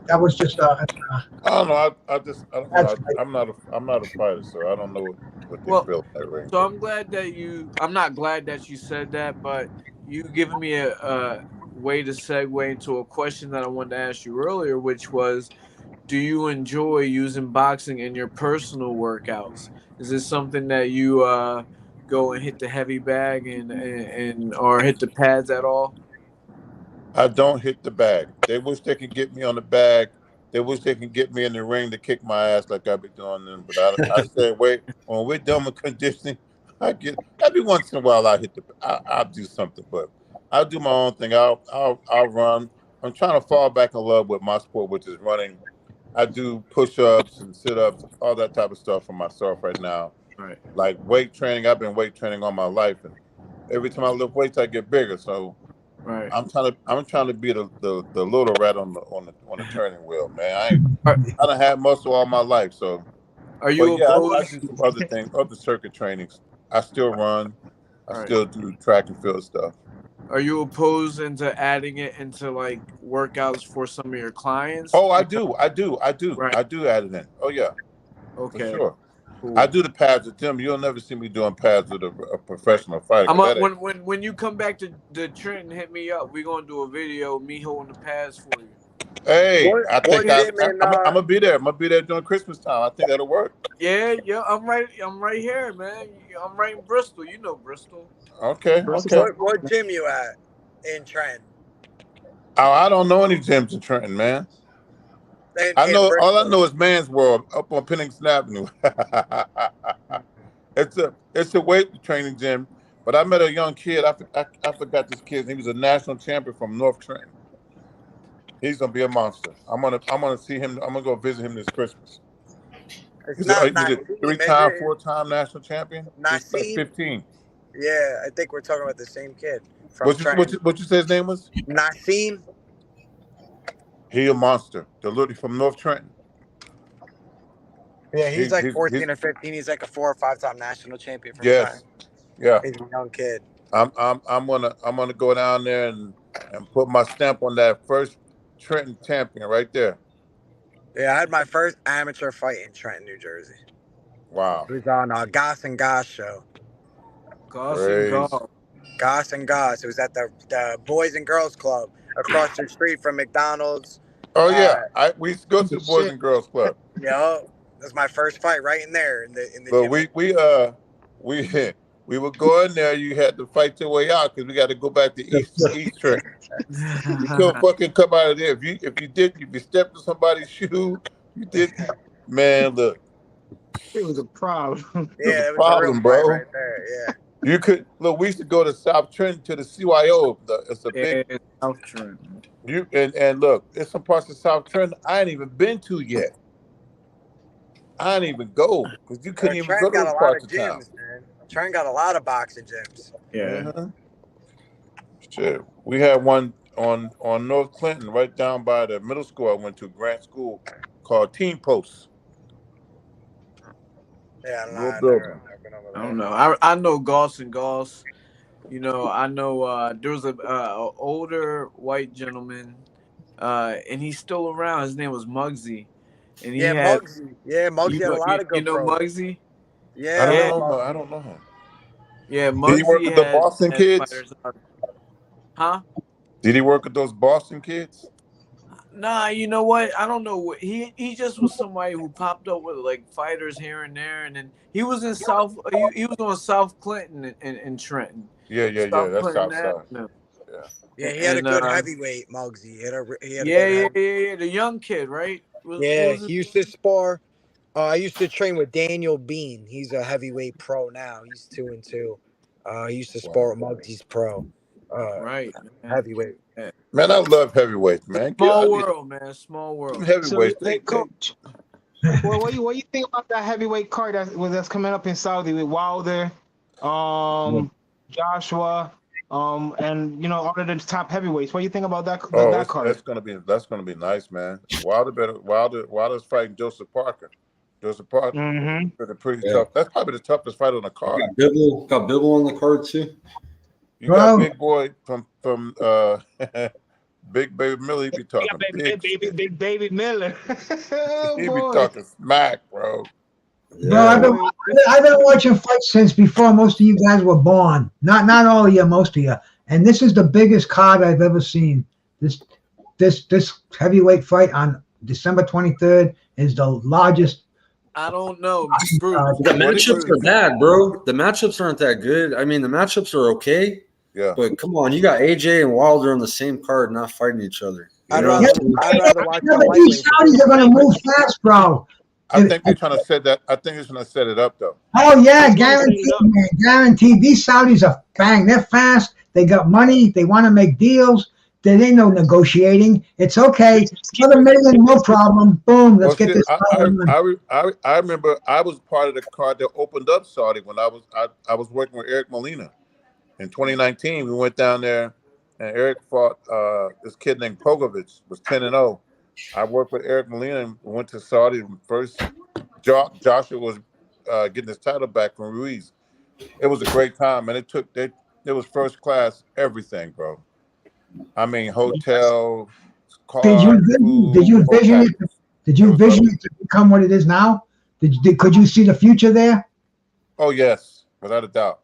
That was just. I don't know. I'm not a fighter, so I don't know what they feel that way. So I'm not glad that you said that, but you giving me a way to segue into a question that I wanted to ask you earlier, which was, do you enjoy using boxing in your personal workouts? Is this something that you go and hit the heavy bag and or hit the pads at all? I don't hit the bag. They wish they could get me on the bag. They wish they can get me in the ring to kick my ass like I be doing them. But I said, wait, when we're done with conditioning, every once in a while I'll do something, but I'll do my own thing. I'll run. I'm trying to fall back in love with my sport, which is running. I do push-ups and sit-ups, all that type of stuff for myself right now. Right. Like weight training, I've been weight training all my life, and every time I lift weights, I get bigger. So. Right. I'm trying to be the little rat on the turning wheel, man. I done had muscle all my life, so. Are you opposed? I do some other things, other circuit trainings. I still run. I still do track and field stuff. Are you opposed into adding it into like workouts for some of your clients? Oh, I do. Right. I do add it in. Oh yeah. Okay. For sure. Cool. I do the pads with them. You'll never see me doing pads with a professional fighter. When you come back to Trenton, hit me up. We're gonna do a video, me holding the pads for you. Hey, I'm gonna be there. I'm gonna be there during Christmas time. I think that'll work. Yeah, I'm right here, man. I'm right in Bristol. You know Bristol. Okay. What gym you at in Trenton? Oh, I don't know any gyms in Trenton, man. All I know is Man's World up on Pennington Avenue. It's a weight training gym, but I met a young kid. I forgot this kid. He was a national champion from North Trenton. He's gonna be a monster. I'm gonna see him. I'm gonna go visit him this Christmas. It's He's not a Naseem, is 3-time, it? 4-time national champion. He's like Naseem? 15. Yeah, I think we're talking about the same kid from Trenton. What you say his name was? Naseem? He a monster. The little from North Trenton. Yeah, he's like He's 14 or 15. He's like a 4 or 5-time national champion from yes, Trenton. yeah. He's a young kid. I'm gonna go down there and put my stamp on that first Trenton champion right there. Yeah, I had my first amateur fight in Trenton, New Jersey. Wow. It was on Goss and Goss show. Goss and Goss. Goss and Goss. It was at the Boys and Girls Club across the street from McDonald's. Oh yeah, we used to go to the Boys and Girls Club. Yeah, that was my first fight right in there in the But gym. we would go in there. You had to fight your way out because we got to go back to East Trenton. You couldn't fucking come out of there if you stepped in somebody's shoe. You did, man. Look, it was a problem. Yeah, it was problem, a real bro. fight right there. Yeah. You could look. We used to go to South Trenton to the CYO. It's a big South Trenton. And look, there's some parts of South Trenton I ain't even been to yet. I ain't even go because you couldn't even go to those parts of town. Man. Trent got a lot of boxing gyms. Yeah. Mm-hmm. Shit, we had one on North Clinton, right down by the middle school I went to, Grant School, called Team Post. Yeah, I don't know. I know Goss and Goss. You know, I know there was a older white gentleman, and he's still around. His name was Muggsy, and he had Muggsy. Yeah, Muggsy had a lot of good. You know Muggsy? Yeah, I don't know him. Yeah, Muggsy. Did he work with the Boston kids? Huh? Did he work with those Boston kids? Nah, you know what? I don't know what he just was somebody who popped up with like fighters here and there, and then he was in South. He was on South Clinton and Trenton. Yeah. That's South Side. Yeah, he had a good heavyweight, Muggsy. The young kid, right? He used to spar. I used to train with Daniel Bean. He's a heavyweight pro now. He's 2-2. He used to spar with Muggsy's pro. Right. Heavyweight. Man, I love heavyweights, man. Small world, man. Small world. Heavyweights. So, Coach, well, what you think about that heavyweight card that's coming up in Saudi with Wilder, Joshua, and all of the top heavyweights? What do you think about that card? That's gonna be nice, man. Wilder's fighting Joseph Parker. Joseph Parker is pretty tough. That's probably the toughest fight on the card. Got Bibble on the card too. You got Big Boy from Big Baby Miller. He be talking big baby Miller. He be talking smack, bro. Yeah. Bro, I've been watching fights since before most of you guys were born. Not all of you, most of you. And this is the biggest card I've ever seen. This heavyweight fight on December 23rd is the largest. I don't know. The matchups are bad, bro. The matchups aren't that good. I mean, the matchups are okay. Yeah. But come on, you got AJ and Wilder on the same card, not fighting each other. I'd rather watch these Saudis are going to move fast, bro. I think they're trying to set that. I think they're trying to set it up, though. Oh yeah, guaranteed, man, guaranteed. These Saudis are bang. They're fast. They got money. They want to make deals. There ain't no negotiating. It's okay. $1 million, no problem. Boom. Let's get this. I remember I was part of the card that opened up Saudi when I was working with Eric Molina in 2019. We went down there, and Eric fought this kid named Prograis, was 10-0. I worked with Eric Molina and went to Saudi first. Joshua was getting his title back from Ruiz. It was a great time, and it was first class everything, bro. I mean, hotel, car. Did you vision it to become what it is now? Could you see the future there? Oh yes, without a doubt.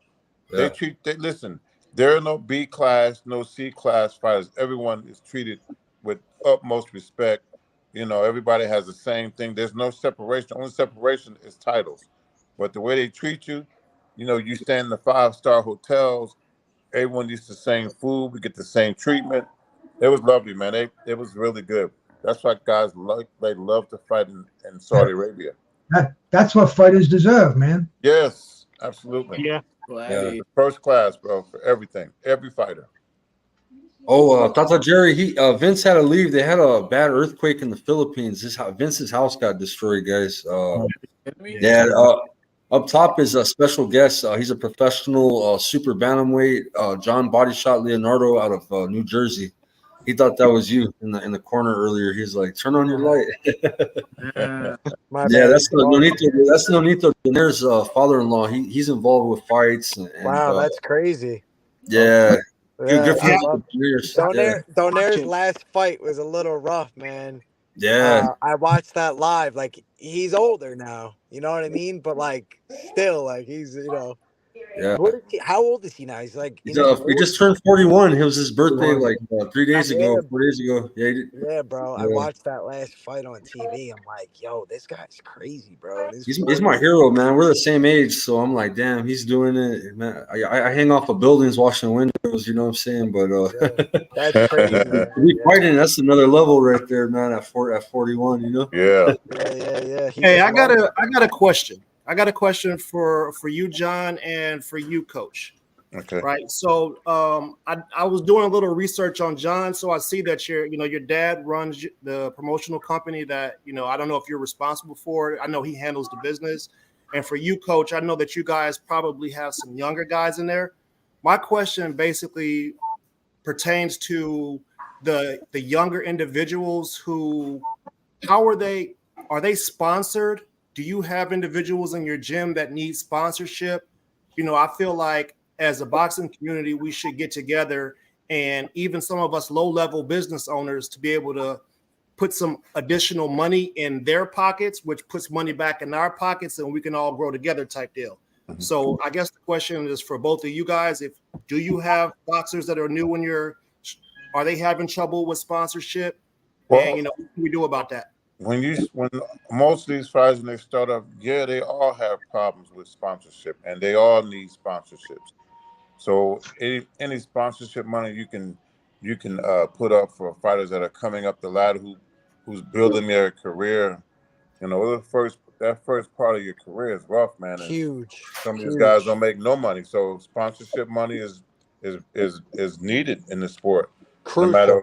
Yeah. Listen. There are no B class, no C class fighters. Everyone is treated with utmost respect. Everybody has the same thing. There's no separation. The only separation is titles. But the way they treat you, you stay in the 5-star hotels. Everyone eats the same food. We get the same treatment. It was lovely, man. It was really good. That's why guys love to fight in Saudi Arabia. That's what fighters deserve, man. Yes, absolutely. Yeah. First class, bro, for everything. Every fighter. Oh, Tata Jerry, Vince had to leave. They had a bad earthquake in the Philippines. Vince's house got destroyed, guys. Yeah, up top is a special guest. He's a professional super bantamweight, John BodyShot Leonardo out of New Jersey. He thought that was you in the corner earlier. He's like, "Turn on your light." My Yeah, bad. that's Nonito. That's Nonito Diner's father-in-law. He's involved with fights and Wow, that's crazy. yeah, Yeah, good for I you. love Yeah, Donaire's last fight was a little rough, man. yeah. I watched that live. Like he's older now, you know what I mean? But like still, like he's Yeah. how old is he now? He's like He in his just 40s? turned 41. It was his birthday like 3 days Yeah, ago, 4 days ago. Yeah, yeah, bro. I yeah. watched that last fight on TV. I'm like, yo, this guy's crazy, bro. And He's my hero, man. We're the same age, so I'm like, damn, he's doing it, man. I hang off of buildings, washing windows. You know what I'm saying? But that's crazy, man. we fighting. That's another level right there, man. At 41, you know. Yeah. Yeah. Hey, I got a question. I got a question for you, John, and for you, Coach. Okay. Right. So I was doing a little research on John. So I see that your dad runs the promotional company that, I don't know if you're responsible for it. I know he handles the business. And for you, Coach, I know that you guys probably have some younger guys in there. My question basically pertains to the younger individuals how are they sponsored? Do you have individuals in your gym that need sponsorship? I feel like as a boxing community, we should get together, and even some of us low-level business owners to be able to put some additional money in their pockets, which puts money back in our pockets, and we can all grow together type deal. Mm-hmm. So I guess the question is for both of you guys, do you have boxers that are new are they having trouble with sponsorship? Well, and what can we do about that? When most of these fighters when they start up, yeah, they all have problems with sponsorship, and they all need sponsorships. So any sponsorship money you can put up for fighters that are coming up the ladder who's building their career. That first part of your career is rough, man. And huge. Some of these guys don't make no money, so sponsorship money is needed in the sport, Crucial. No matter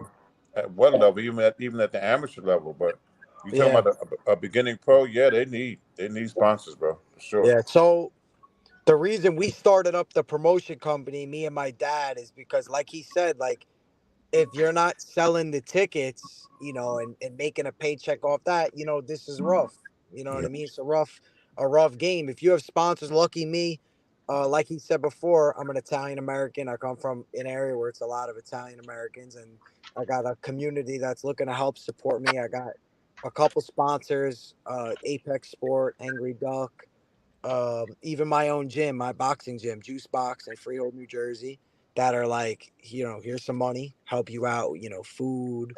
at what level, even at the amateur level. But you talking about a beginning pro, yeah, they need sponsors, bro, for sure. Yeah. So the reason we started up the promotion company, me and my dad, is because, like he said, like if you're not selling the tickets, and making a paycheck off that, this is rough. You know what I mean? It's a rough game. If you have sponsors, lucky me, like he said before, I'm an Italian American. I come from an area where it's a lot of Italian Americans, and I got a community that's looking to help support me. I got a couple sponsors, Apex Sport, Angry Duck, even my own gym, my boxing gym, Juice Box in Freehold, New Jersey, that are like, here's some money, help you out, food,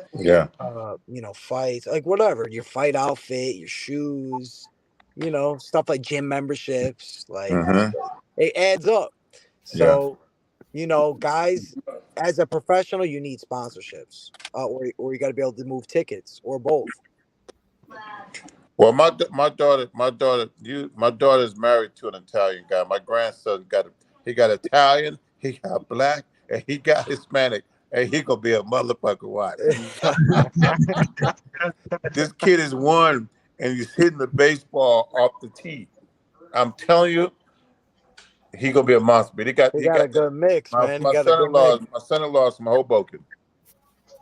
fights, like whatever, your fight outfit, your shoes, stuff like gym memberships, like it adds up. So, guys, as a professional, you need sponsorships, or you got to be able to move tickets, or both. Well, my daughter is married to an Italian guy. My grandson got Italian, he got black, and he got Hispanic, and he gonna be a motherfucker. Watch. This kid is one, and he's hitting the baseball off the tee. I'm telling you, he gonna be a monster. But he got a good mix, man. My son-in-law is from Hoboken.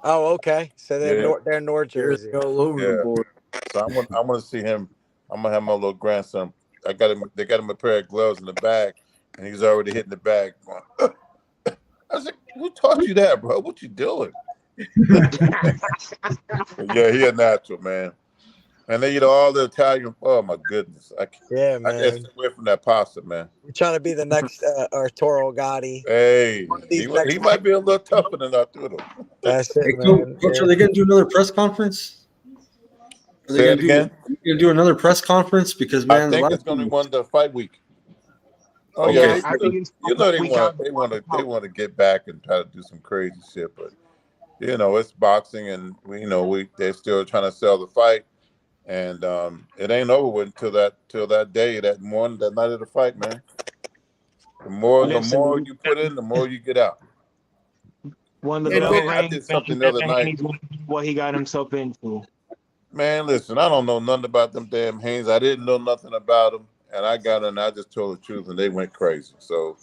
Oh, okay. So they're North Jersey. All over the board. So I want to see him. I'm gonna have my little grandson. They got him a pair of gloves in the bag, and he's already hitting the bag. I was like, "Who taught you that, bro? What you doing?" Yeah, he a natural, man. And then all the Italian. Oh my goodness, I man. I can't stay away from that pasta, man. We're trying to be the next Arturo Gotti. Hey, he might be a little tougher than Arturo. That's it, man. Coach, are they gonna do another press conference? Say it again. You gonna do another press conference because, man, I think it's gonna be one the fight week. Oh okay. yeah, they want to get back and try to do some crazy shit, but it's boxing, and they're still trying to sell the fight, and it ain't over with until that day, that night of the fight, man. The more you put in, the more you get out. won the Man, bell I ring. did something the other night. What he got himself into. Man, listen, I don't know nothing about them damn Haynes. I didn't know nothing about them, and I got in and I just told the truth, and they went crazy. So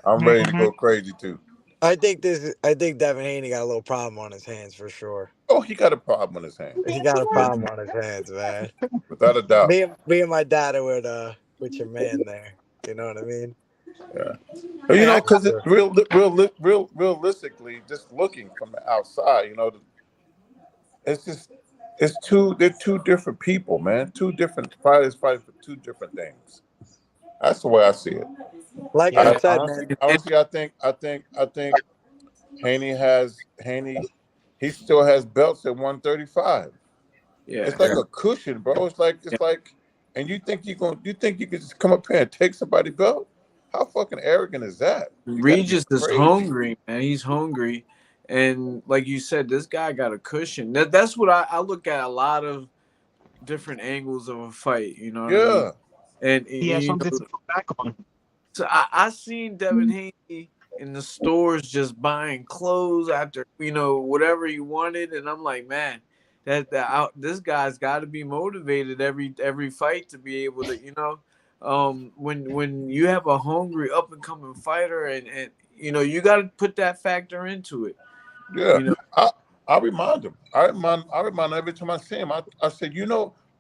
I'm ready to go crazy too. I think Devin Haney got a little problem on his hands for sure. Oh, he got a problem on his hands. He got a problem on his hands, man. Without a doubt. Me and my dad are with your man there. You know what I mean? Yeah. But, you know, because realistically, just looking from the outside, you know, they're two different people, man. Two different fighters fighting for two different things. That's the way I see it. Like I said, honestly, I think Haney, he still has belts at 135. Yeah, it's like a cushion, bro. It's like, and you think you can just come up here and take somebody's belt? How fucking arrogant is that? Regis is hungry, man. He's hungry, and like you said, this guy got a cushion. That's what I look at a lot of different angles of a fight. You know what I mean? And he has something to fall back on. So I seen Devin Haney in the stores just buying clothes after whatever he wanted, and I'm like, man, this guy's got to be motivated every fight to be able to when you have a hungry up and coming fighter and you got to put that factor into it. Yeah, I remind him. I remind him every time I see him. I said,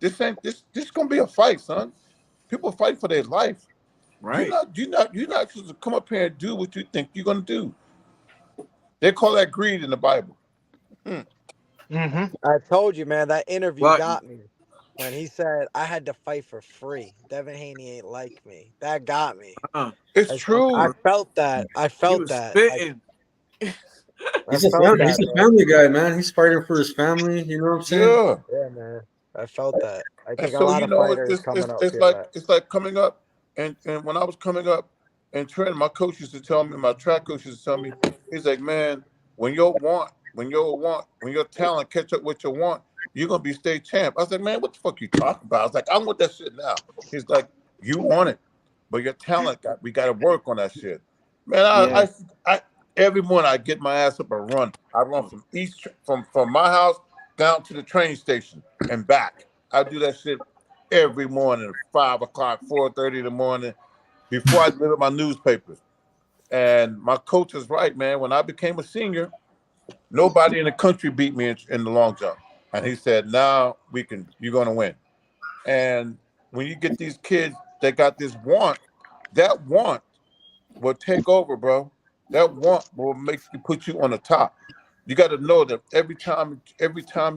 this gonna be a fight, son. People fight for their life. Right. You're not supposed to come up here and do what you think you're gonna do. They call that greed in the Bible. I told you, man, that interview got me. When he said I had to fight for free. Devin Haney ain't like me. That got me. It's true. I felt that. He's a family guy, man. He's fighting for his family. You know what I'm saying? Yeah, man. I felt that. I think so, a lot of fighters coming up. It's like coming up, and when I was coming up and training, my coach used to tell me, my track coach used to tell me, he's like, man, when your talent catch up with your want, you're gonna be state champ. I was like, man, what the fuck you talking about? I was like, I want that shit now. He's like, you want it, but your talent we got to work on that shit, man. I every morning I get my ass up and run. I run from my house down to the train station and back. I do that shit every morning, 5 o'clock, 4:30 in the morning, before I deliver my newspapers. And my coach is right, man. When I became a senior, nobody in the country beat me in the long jump. And he said, now you're going to win. And when you get these kids that got this want, that want will take over, bro. That want will put you on the top. You got to know that every time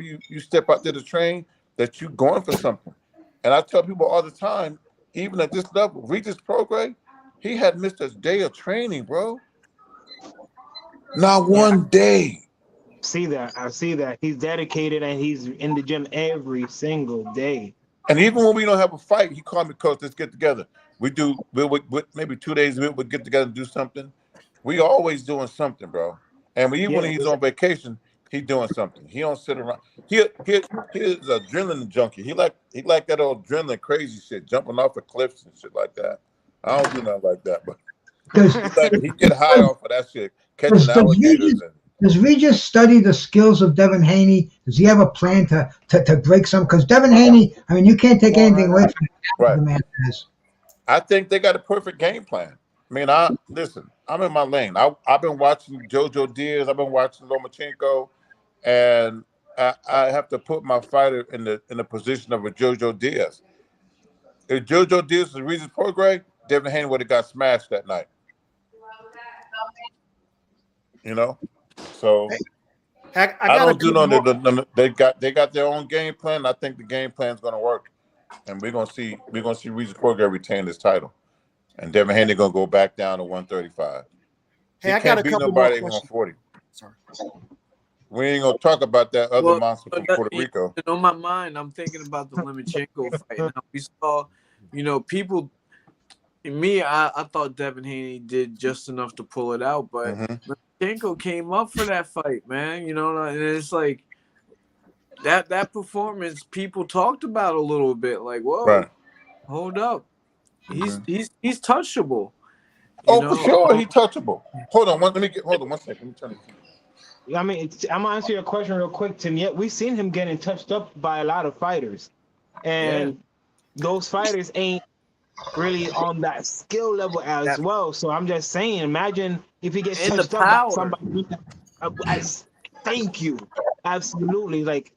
you step out to the train, that you're going for something. And I tell people all the time, even at this level, Regis Prograis, he had missed a day of training, bro. Not one day. I see that. He's dedicated and he's in the gym every single day. And even when we don't have a fight, he called me, coach, let's get together. We'll maybe 2 days we'll get together and do something. We always doing something, bro. And even when he's on vacation, he's doing something. He don't sit around. He's an adrenaline junkie. He like that old adrenaline crazy shit, jumping off of cliffs and shit like that. I don't do nothing like that, but he get high off of that shit, catching alligators. Does Regis study the skills of Devin Haney? Does he have a plan to break some? Because Devin Haney, I mean, you can't take anything away from the man. I think they got a perfect game plan. I mean, I'm in my lane. I've been watching Jojo Diaz. I've been watching Lomachenko, and I have to put my fighter in the position of a Jojo Diaz. If Jojo Diaz was Regis Prograis, Devin Haney would have got smashed that night. You know, so I don't do no. They got their own game plan. I think the game plan is going to work, and we're gonna see Regis Prograis retain this title. And Devin Haney gonna go back down to 135. Hey, he can't beat nobody at 140. Sorry. We ain't gonna talk about that other monster from Puerto Rico. On my mind, I'm thinking about the Lomachenko fight. Now, we saw, people. Me, I thought Devin Haney did just enough to pull it out, but Lomachenko came up for that fight, man. And it's like that performance. People talked about a little bit, like, whoa, hold up. He's touchable, For sure, he touchable. Hold on, let me hold on 1 second. Let me turn it. I mean, I'm gonna answer your question real quick, Tim. Yet we've seen him getting touched up by a lot of fighters, and those fighters ain't really on that skill level as well. So I'm just saying, imagine if he gets touched up by somebody. Thank you, absolutely. Like,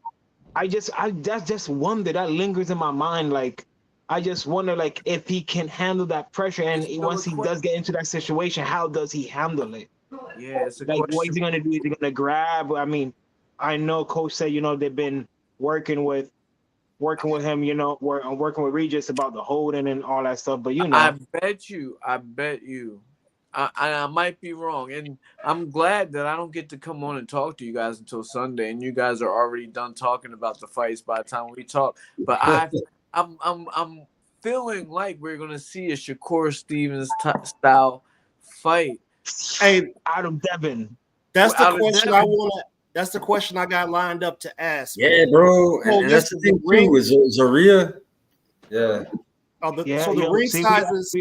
that's just wonder that lingers in my mind. Like, I just wonder, like, if he can handle that pressure, and once he does get into that situation, how does he handle it? Yeah, it's a like, question. what is he gonna do? Is he gonna grab? I mean, I know Coach said, they've been working with him, working with Regis about the holding and all that stuff. But I bet you, I might be wrong, and I'm glad that I don't get to come on and talk to you guys until Sunday, and you guys are already done talking about the fights by the time we talk. But I'm feeling like we're gonna see a Shakur Stevens style fight. Hey, out of Devin. That's the question I want. That's the question I got lined up to ask. Yeah, bro. And that's the thing too. Is Zaria? Yeah. So the ring sizes.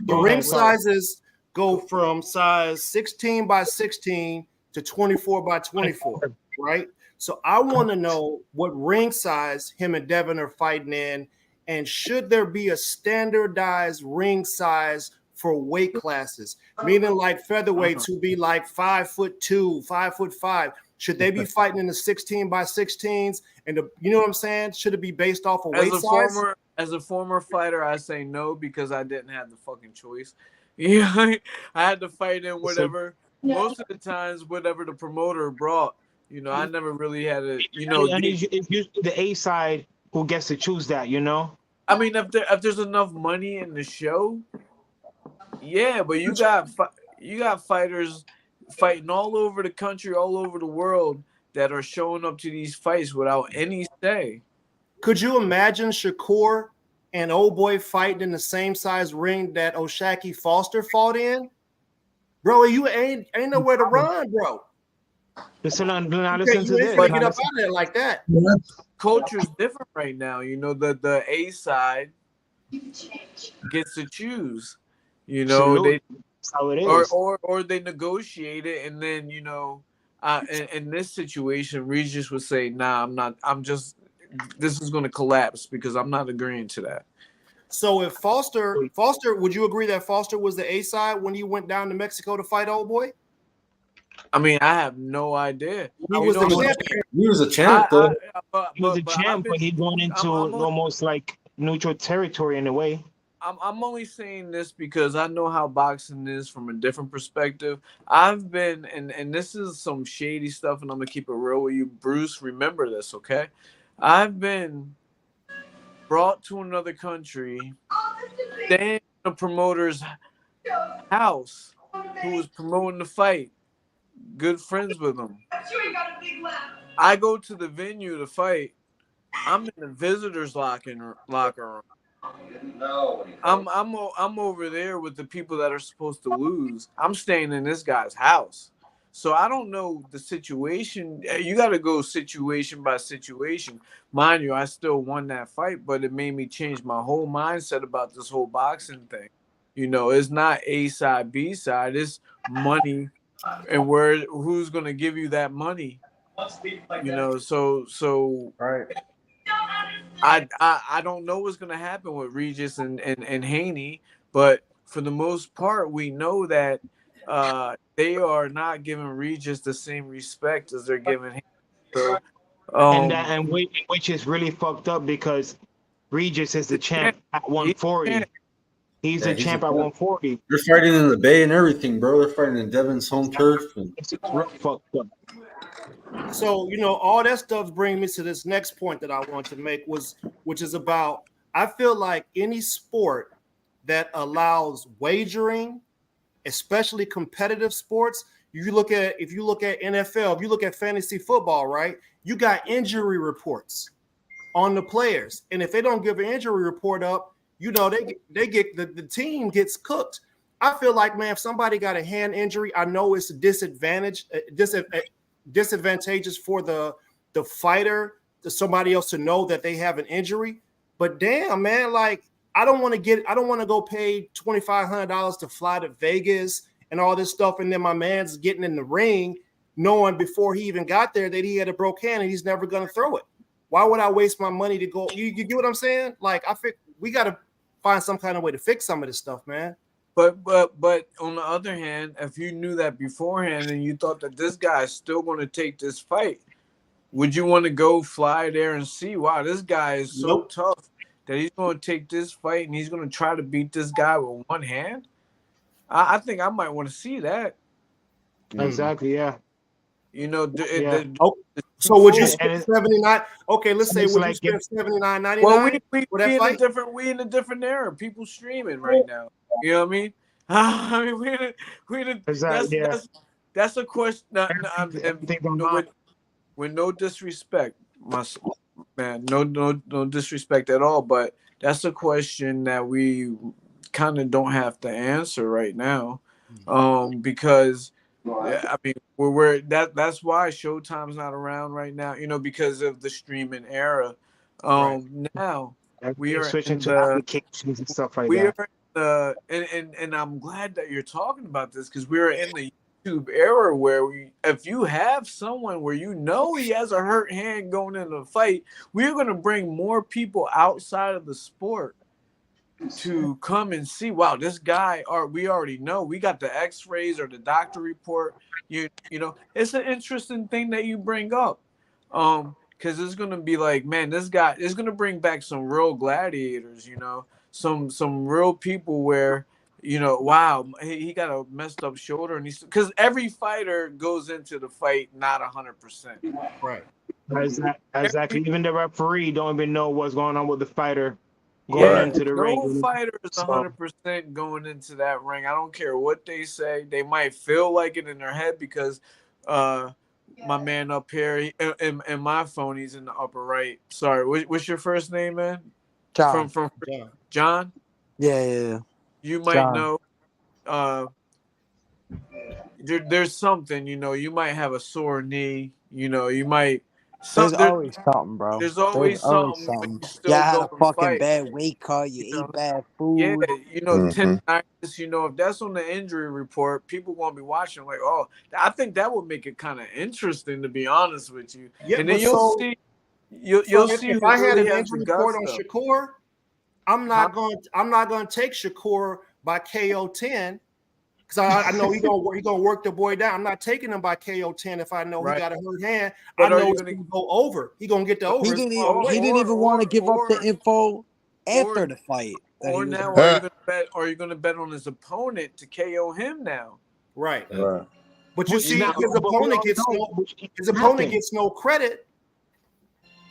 The ring sizes go from size 16 by 16 to 24 by 24, right? So I want to know what ring size him and Devin are fighting in, and should there be a standardized ring size for weight classes, meaning like featherweights who be like 5'2", 5'5"? Should they be fighting in the 16 by 16s? And you know what I'm saying? Should it be based off of weight size? As a former fighter, I say no because I didn't have the fucking choice. Yeah, I had to fight in whatever. Most of the times, whatever the promoter brought. I never really had a. And it's usually the A side who gets to choose that. I mean, if there's enough money in the show, yeah. But you got fighters fighting all over the country, all over the world that are showing up to these fights without any say. Could you imagine Shakur and old boy fighting in the same size ring that O'Shaquie Foster fought in? Bro, you ain't nowhere to run, bro. Listen to this. Get up out of there like that. Culture's different right now. The A side gets to choose. That's how it is. Or they negotiate it, and then in this situation, Regis would say, "Nah, I'm not. This is going to collapse because I'm not agreeing to that." So if Foster, would you agree that Foster was the A side when he went down to Mexico to fight old boy? I mean, I have no idea. He was the champion. He was a champ, though. He was a champ, but he's going into almost like neutral territory in a way. I'm only saying this because I know how boxing is from a different perspective. I've been, and this is some shady stuff, and I'm going to keep it real with you. Bruce, remember this, okay? I've been brought to another country, staying in the promoter's house who was promoting the fight, good friends with him. I go to the venue to fight. I'm in the visitors' locker room. I'm over there with the people that are supposed to lose. I'm staying in this guy's house. So I don't know the situation. You got to go situation by situation. Mind you, I still won that fight, but it made me change my whole mindset about this whole boxing thing. It's not A side, B side. It's money, and who's going to give you that money? So right. I don't know what's going to happen with Regis and Haney, but for the most part, we know that they are not giving Regis the same respect as they're giving him. So, which is really fucked up because Regis is the champ at 140. He's the champ at 140. They're fighting in the Bay and everything, bro. They're fighting in Devin's home turf. It's real fucked up. So, all that stuff brings me to this next point that I want to make, which is about, I feel like any sport that allows wagering, especially competitive sports, if you look at NFL, if you look at fantasy football, right, you got injury reports on the players. And if they don't give an injury report up, they get the team gets cooked. I feel like, man, if somebody got a hand injury, I know it's a disadvantageous for the fighter, to somebody else to know that they have an injury. But damn, man, like I don't want to go pay $2,500 to fly to Vegas and all this stuff, and then my man's getting in the ring, knowing before he even got there that he had a broke hand and he's never going to throw it. Why would I waste my money to go? You get what I'm saying? Like, I think we got to find some kind of way to fix some of this stuff, man. But on the other hand, if you knew that beforehand and you thought that this guy is still going to take this fight, would you want to go fly there and see, wow, this guy is so tough that he's going to take this fight and he's going to try to beat this guy with one hand? I think I might want to see that. Exactly, yeah. You know, so would you spend $79? Okay, let's say would you spend $79.99? Well, we in a different era. People streaming right now. You know what I mean? I mean, that's a question. With no disrespect, no disrespect at all. But that's a question that we kind of don't have to answer right now, because. I mean, that's why Showtime's not around right now, you know, because of the streaming era. Now we are switching to applications and stuff like that. And I'm glad that you're talking about this, because we're in the YouTube era where if you have someone where you know he has a hurt hand going into the fight, we're going to bring more people outside of the sport to come and see, wow, this guy, we already know, we got the x-rays or the doctor report. You know, it's an interesting thing that you bring up, because it's going to be like, man, this guy is going to bring back some real gladiators, you know, some real people where, you know, wow, he got a messed up shoulder, and because every fighter goes into the fight not 100%. Right. Exactly. Even the referee don't even know what's going on with the fighter going into the ring. No fighter is 100% going into that ring. I don't care what they say. They might feel like it in their head because my man up here, in my phone, he's in the upper right. Sorry, what's your first name, man? John. From John? Yeah. You might know. There's something, you know. You might have a sore knee. You know, you might. There's always something, bro. There's always something. Yeah, I had a fucking bad weight cut. You ate bad food. Yeah, you know, tendinitis. You know, if that's on the injury report, people won't be watching. Like, oh, I think that would make it kind of interesting, to be honest with you. Yeah, and then you'll see. You'll see. If I had an injury report on Shakur, I'm not going to take Shakur by KO 10. Because I know he gonna work the boy down. I'm not taking him by KO 10 if I know he got a hurt hand. But I know he's gonna go over. He gonna get the over. He didn't even want to give up the info after the fight. Or now, are you gonna bet on his opponent to KO him now? Right. But you see, his opponent gets no credit.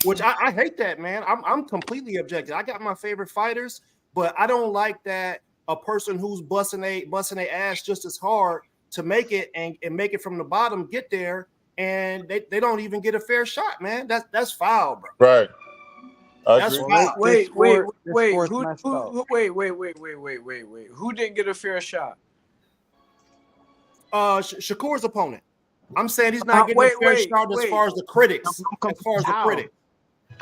Which I hate that, man. I'm completely objective. I got my favorite fighters, but I don't like that. A person who's busting their ass just as hard to make it and make it from the bottom, get there, and they don't even get a fair shot, man. That's foul, bro. Right. That's foul. Wait. Who didn't get a fair shot? Shakur's opponent. I'm saying he's not getting a fair shot as far as the critics.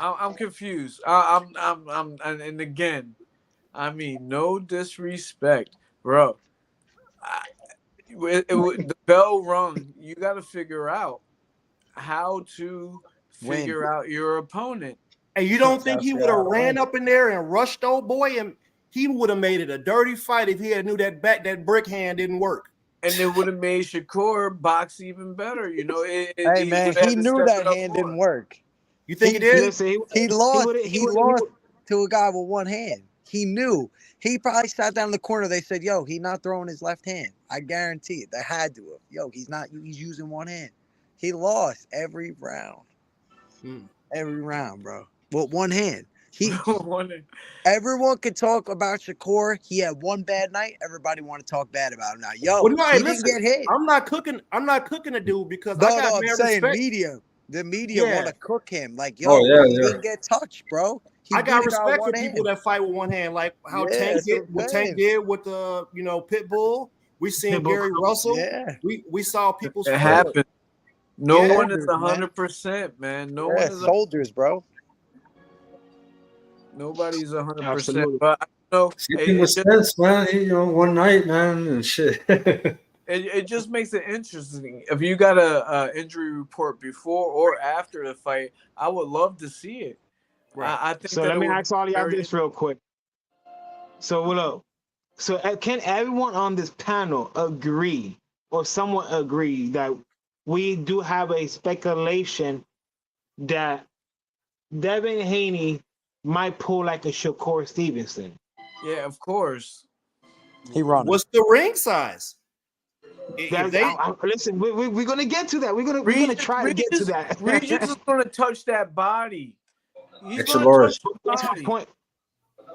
I'm confused. And again, I mean, no disrespect, bro. The bell rung. You got to figure out how to figure out your opponent. And you don't think he would have ran up in there and rushed old boy, and he would have made it a dirty fight if he had knew that brick hand didn't work. And it would have made Shakur box even better. You know, hey man, he knew that hand didn't work. You think he did? He lost to a guy with one hand. He knew. He probably sat down in the corner. They said, yo, he's not throwing his left hand. I guarantee it. They had to have. Yo, he's using one hand. He lost every round. Every round, bro. With one hand. Everyone could talk about Shakur. He had one bad night. Everybody want to talk bad about him now. Yo, didn't get hit. I'm not cooking a dude because I'm saying media. The media want to cook him. Like, yo, he didn't get touched, bro. I got respect for people that fight with one hand, like how Tank did with the Pitbull. We seen Gary Russell. Yeah. We saw people's it happened. No one is 100%, man. No one is soldiers, bro. Nobody's 100%. But No, Sleeping with sense, man. One night, man, and shit. It just makes it interesting. If you got a injury report before or after the fight, I would love to see it. Right. I think So that let it me would ask all be y'all very this real quick. So look, so can everyone on this panel agree, or someone agree, that we do have a speculation that Devin Haney might pull like a Shakur Stevenson? Yeah, of course. He running. What's the ring size? If they Listen, we're gonna get to that. We're gonna try to get to that. Regis is gonna touch that body. He's Extra gonna large. touch the That's my body. point.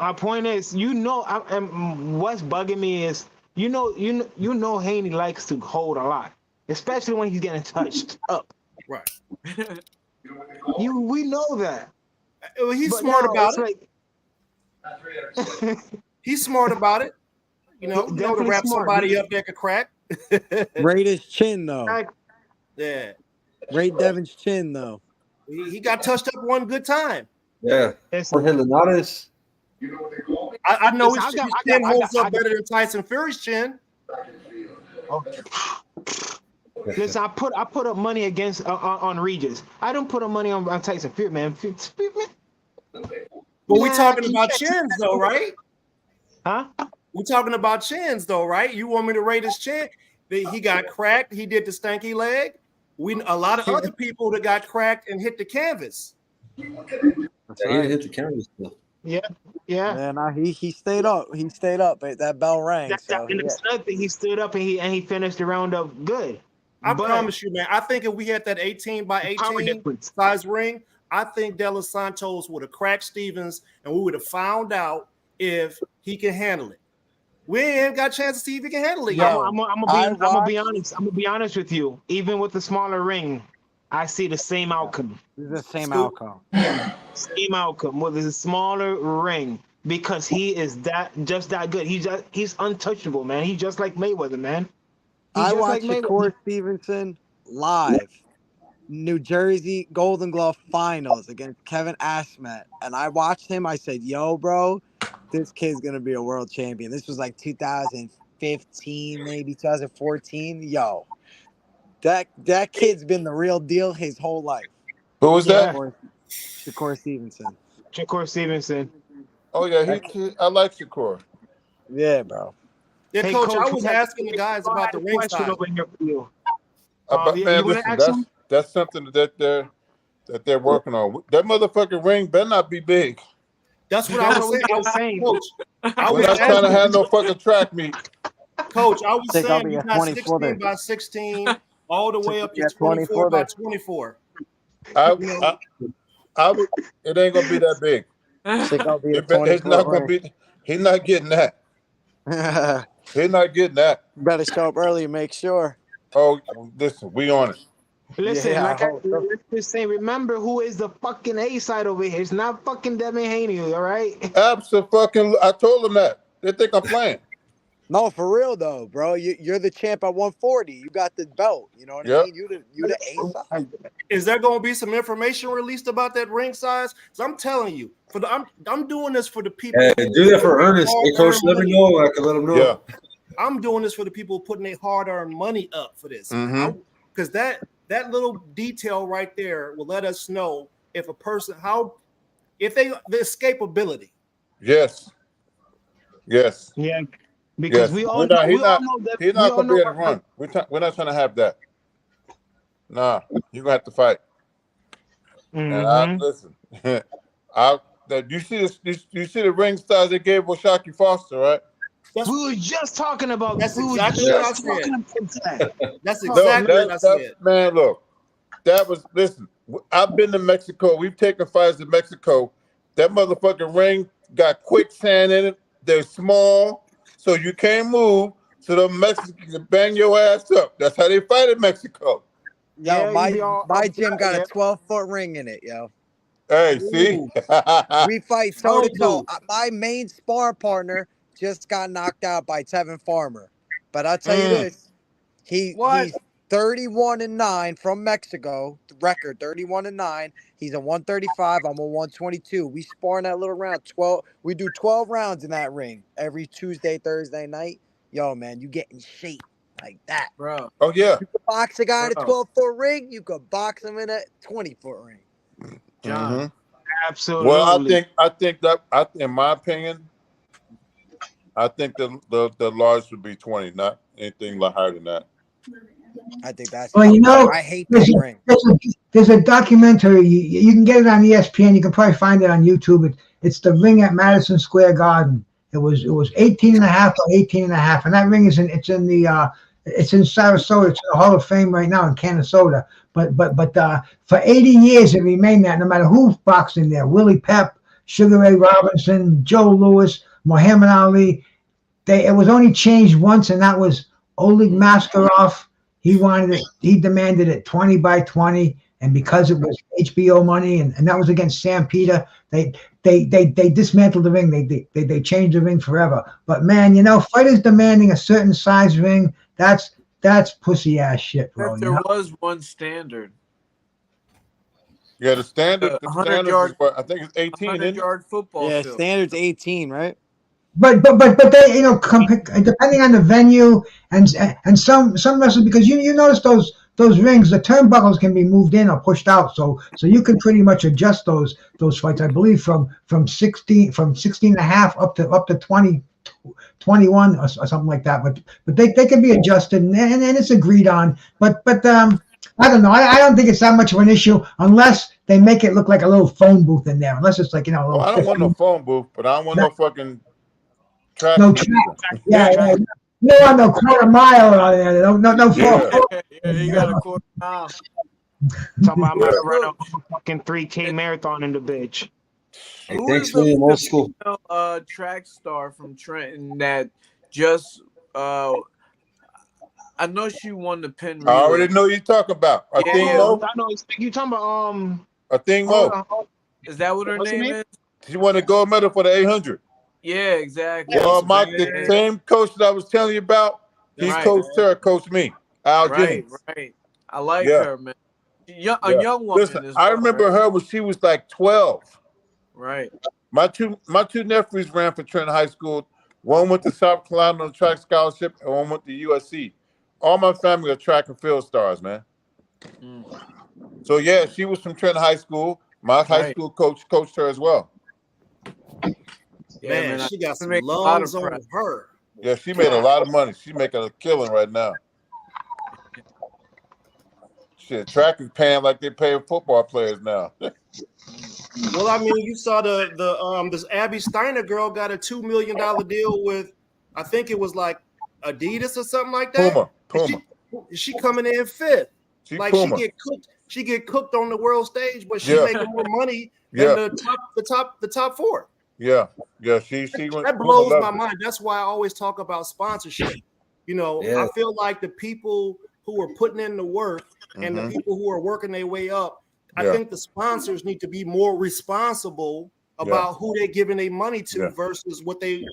My point is, what's bugging me is, you know, Haney likes to hold a lot, especially when he's getting touched up. right. We know that. Well, he's But smart now about it's it. He's smart about it. You know to definitely wrap smart. somebody up that could crack. Rate his chin though. Yeah. Rate Devin's chin though. He got touched up one good time. Yeah. Listen, Jorge Linares. I know Listen, his chin holds up better than Tyson Fury's chin. Listen, I put up money against on Regis. I don't put up money on Tyson Fury, man. But we talking about chins though, right? Huh? We talking about chins though, right? You want me to rate his chin? He got cracked. He did the stanky leg. A lot of other people that got cracked and hit the canvas. That's He didn't hit the canvas though. Yeah. Yeah, nah, he stayed up. He stayed up. That bell rang. And that's another thing. He stood up and he finished the round up good. I promise you, man. I think if we had that 18 by 18 size ring, I think De Los Santos would have cracked Stevens, and we would have found out if he can handle it. We ain't got a chance to see if he can handle it yet. I'm gonna be honest. I'm gonna be honest with you. Even with the smaller ring, I see the same outcome. The same outcome. Same outcome with a smaller ring, because he is just that good. He's untouchable, man. He's just like Mayweather, man. I watched Shakur Stevenson live, New Jersey Golden Glove Finals against Kevin Ashmet, and I watched him. I said, "Yo, bro, this kid's gonna be a world champion." This was like 2015, maybe 2014. Yo, that kid's been the real deal his whole life. Who was that? Shakur Stevenson. Shakur Stevenson. Oh yeah, I like Shakur. Yeah, bro. Yeah, Hey, Coach, I was asking the guys about the ring size. Over here for you. Man, listen, that's something that they're working on. That motherfucking ring better not be big. That's what I was saying. Coach, we're not trying to have no fucking track meet. Coach, I was saying you got 16 by 16 all the way up to 24 by 24. I would. It ain't gonna be that big. It's not gonna be. He's not getting that. He's not getting that. You better show up early and make sure. Oh, listen, we on it. Listen, let's just say, remember who is the fucking A side over here. It's not fucking Devin Haney, all right? Absolutely. I told them that. They think I'm playing. No, for real though, bro. You're the champ at 140. You got the belt. You know what I mean? You the A side. Is there going to be some information released about that ring size? Because I'm telling you, I'm doing this for the people. Hey, do that for Ernest. Hey, Coach, let me know. I can let him know. Yeah. I'm doing this for the people putting their hard-earned money up for this. Because that little detail right there will let us know if a person the escapability. Yes. Yeah. Because we all know that he's not gonna be able to run. We're not trying to have that. Nah, you're gonna have to fight. And listen, you see the ring size they gave Oshaki Foster, right? We were just talking about that's exactly what I said. That's exactly what I said. Man, look, listen. I've been to Mexico. We've taken fights to Mexico. That motherfucking ring got quicksand in it. They're small, so you can't move. So the Mexicans can bang your ass up. That's how they fight in Mexico. Yo, my gym got a 12-foot ring in it, yo. Hey, see? We fight toe to toe. My main spar partner just got knocked out by Tevin Farmer. But I'll tell you this. He's 31-9 from Mexico. The record 31-9. He's a 135. I'm a 122. We spar in that little round. 12. We do 12 rounds in that ring every Tuesday, Thursday night. Yo, man, you get in shape like that, bro. Oh yeah. You could box a guy in a Bro. 12-foot ring. You could box him in a 20-foot ring. John. Mhm. Absolutely. Well, I think that in my opinion, I think the large would be 20, not anything higher than that. I think that's. Well, you know, I hate that ring. there's a documentary. You can get it on ESPN. You can probably find it on YouTube. It's the ring at Madison Square Garden. It was 18 and a half or 18 and a half, and that ring is it's in Sarasota. It's in the Hall of Fame right now in Canastota. But for 80 years it remained that. No matter who boxed in there, Willie Pep, Sugar Ray Robinson, Joe Louis, Muhammad Ali. It was only changed once, and that was Oleg Maskarov. He demanded it 20 by 20, and because it was HBO money, and that was against Sam Peter, they dismantled the ring. They changed the ring forever. But man, fighters demanding a certain size ring, that's pussy ass shit, bro. There was one standard. Yeah, the standard is what I think it's 18. 100-yard football. Yeah, field. standard's 18, right? But they depending on the venue and some wrestlers, because you notice those rings, the turnbuckles can be moved in or pushed out, so you can pretty much adjust those fights. I believe from 16 and a half up to 20, 21 or something like that. But they can be adjusted and it's agreed on. But I don't know. I don't think it's that much of an issue unless they make it look like a little phone booth in there. Unless it's like a little. I don't want no phone booth, but I don't want no fucking. No track. Yeah. You don't want no quarter mile on there. No phone. Yeah, you got a quarter mile. Talking about I'm gonna run a fucking 3K marathon in the bitch. Hey, thanks, William. Old school. Track star from Trenton that just I know she won the pin. I already know you talking about. I think I know you talking about I think Mo. Is that what her name is? She won a gold medal for the 800. Yeah, exactly. Well, the same coach that I was telling you about, he coached her, coached me. Al Jennings. Right. I like her, man. A young woman. Listen, I remember her when she was like 12. Right. My two nephews ran for Trenton High School. One went to South Carolina on a track scholarship, and one went to USC. All my family are track and field stars, man. So yeah, she was from Trenton High School. My high school coach coached her as well. Yeah, man, she got some lungs on her. Yeah, she made a lot of money. She's making a killing right now. Shit, track is paying like they pay football players now. Well, I mean, you saw this Abby Steiner girl got a $2 million deal with, I think it was like Adidas or something like that. Puma. She coming in fifth. She get cooked on the world stage, but she making more money than the top four. Yeah. She that blows my mind. That's why I always talk about sponsorship. I feel like the people who are putting in the work and the people who are working their way up, I think the sponsors need to be more responsible about who they're giving their money to versus what they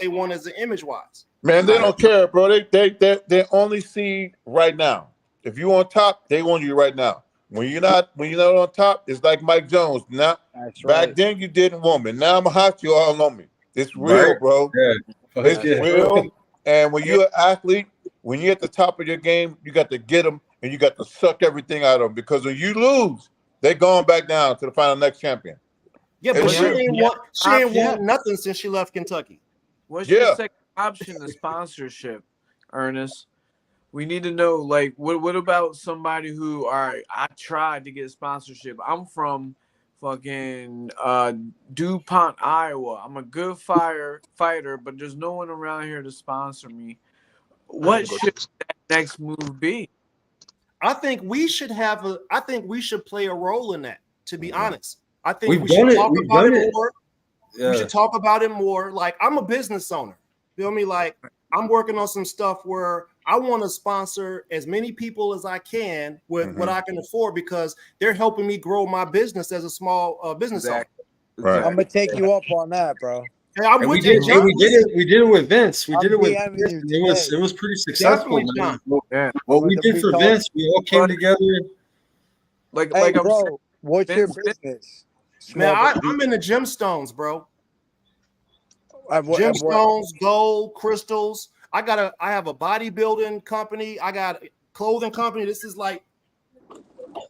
want as an image wise. Man, they don't care, bro. They only see right now. If you on top, they want you right now. When you're not on top, it's like Mike Jones. Now, back then you didn't want me. Now I'm hot, you all on me. It's real, bro. Yeah. It's real. And when you're an athlete, when you're at the top of your game, you got to get them and you got to suck everything out of them, because when you lose, they're going back down to the final next champion. Yeah, but she ain't won nothing since she left Kentucky. What's your second option to sponsorship, Ernest? We need to know, like, what about somebody who, all right, I tried to get sponsorship. I'm from fucking DuPont, Iowa. I'm a good fighter, but there's no one around here to sponsor me. What should that next move be? I think we should play a role in that, to be honest. I think we should talk about it more. Yeah. We should talk about it more. Like, I'm a business owner. Feel me? Like, I'm working on some stuff where I want to sponsor as many people as I can with what I can afford, because they're helping me grow my business as a small business owner. Right. I'm gonna take you up on that, bro. Hey, I'm And we with you, did, John. we did it with Vince. We I'm did it with DMing Vince. you It was pretty successful, Definitely, man. John. Yeah. What we Look, did we for talk- Vince, we all came together. Like Hey, I'm saying, bro, what's your Vince- business? Man, Small I'm in the gemstones, bro. what- Gemstones, gold, crystals. I have a bodybuilding company. I got a clothing company. This is like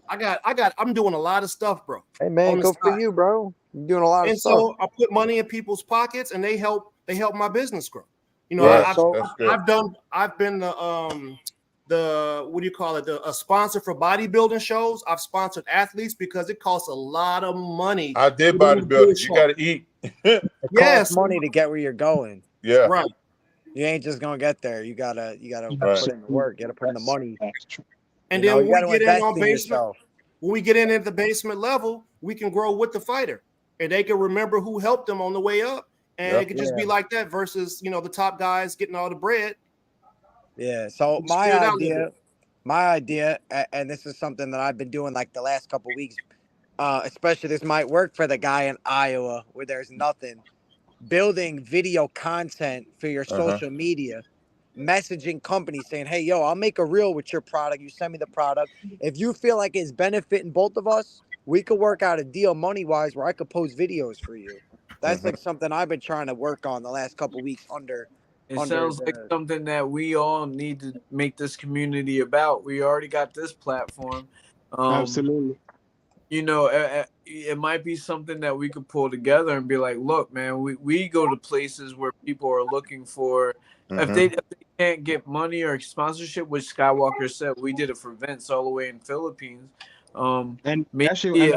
I'm doing a lot of stuff, bro. Hey man, on the good for side. you, bro. You're doing a lot of And stuff. so I put money in people's pockets, and they help my business grow. You know, Right. I've That's good. I've been the what do you call it? A sponsor for bodybuilding shows. I've sponsored athletes because it costs a lot of money. I did to do bodybuilding. You BodyShot. got to eat. It Yes. costs money to get where you're going. Yeah. Right. You ain't just gonna get there. You gotta Right. put in the work. You gotta put in the money. And You know, then you when gotta we get in invest on in basement, yourself. when we get in at the basement level, we can grow with the fighter, and they can remember who helped them on the way up, and Yep. it could just be like that versus the top guys getting all the bread. Yeah. So Just spit it out a little my idea, and this is something that I've been doing like the last couple weeks. Especially this might work for the guy in Iowa where there's nothing. Building video content for your social media, messaging companies saying, hey, yo, I'll make a reel with your product. You send me the product. If you feel like it's benefiting both of us, we could work out a deal money-wise where I could post videos for you. That's like something I've been trying to work on the last couple weeks It sounds like something that we all need to make this community about. We already got this platform. Absolutely. You know, it might be something that we could pull together and be like, look, man, we go to places where people are looking for, if they can't get money or sponsorship, which Skywalker said, we did it for Vince all the way in Philippines. And maybe actually,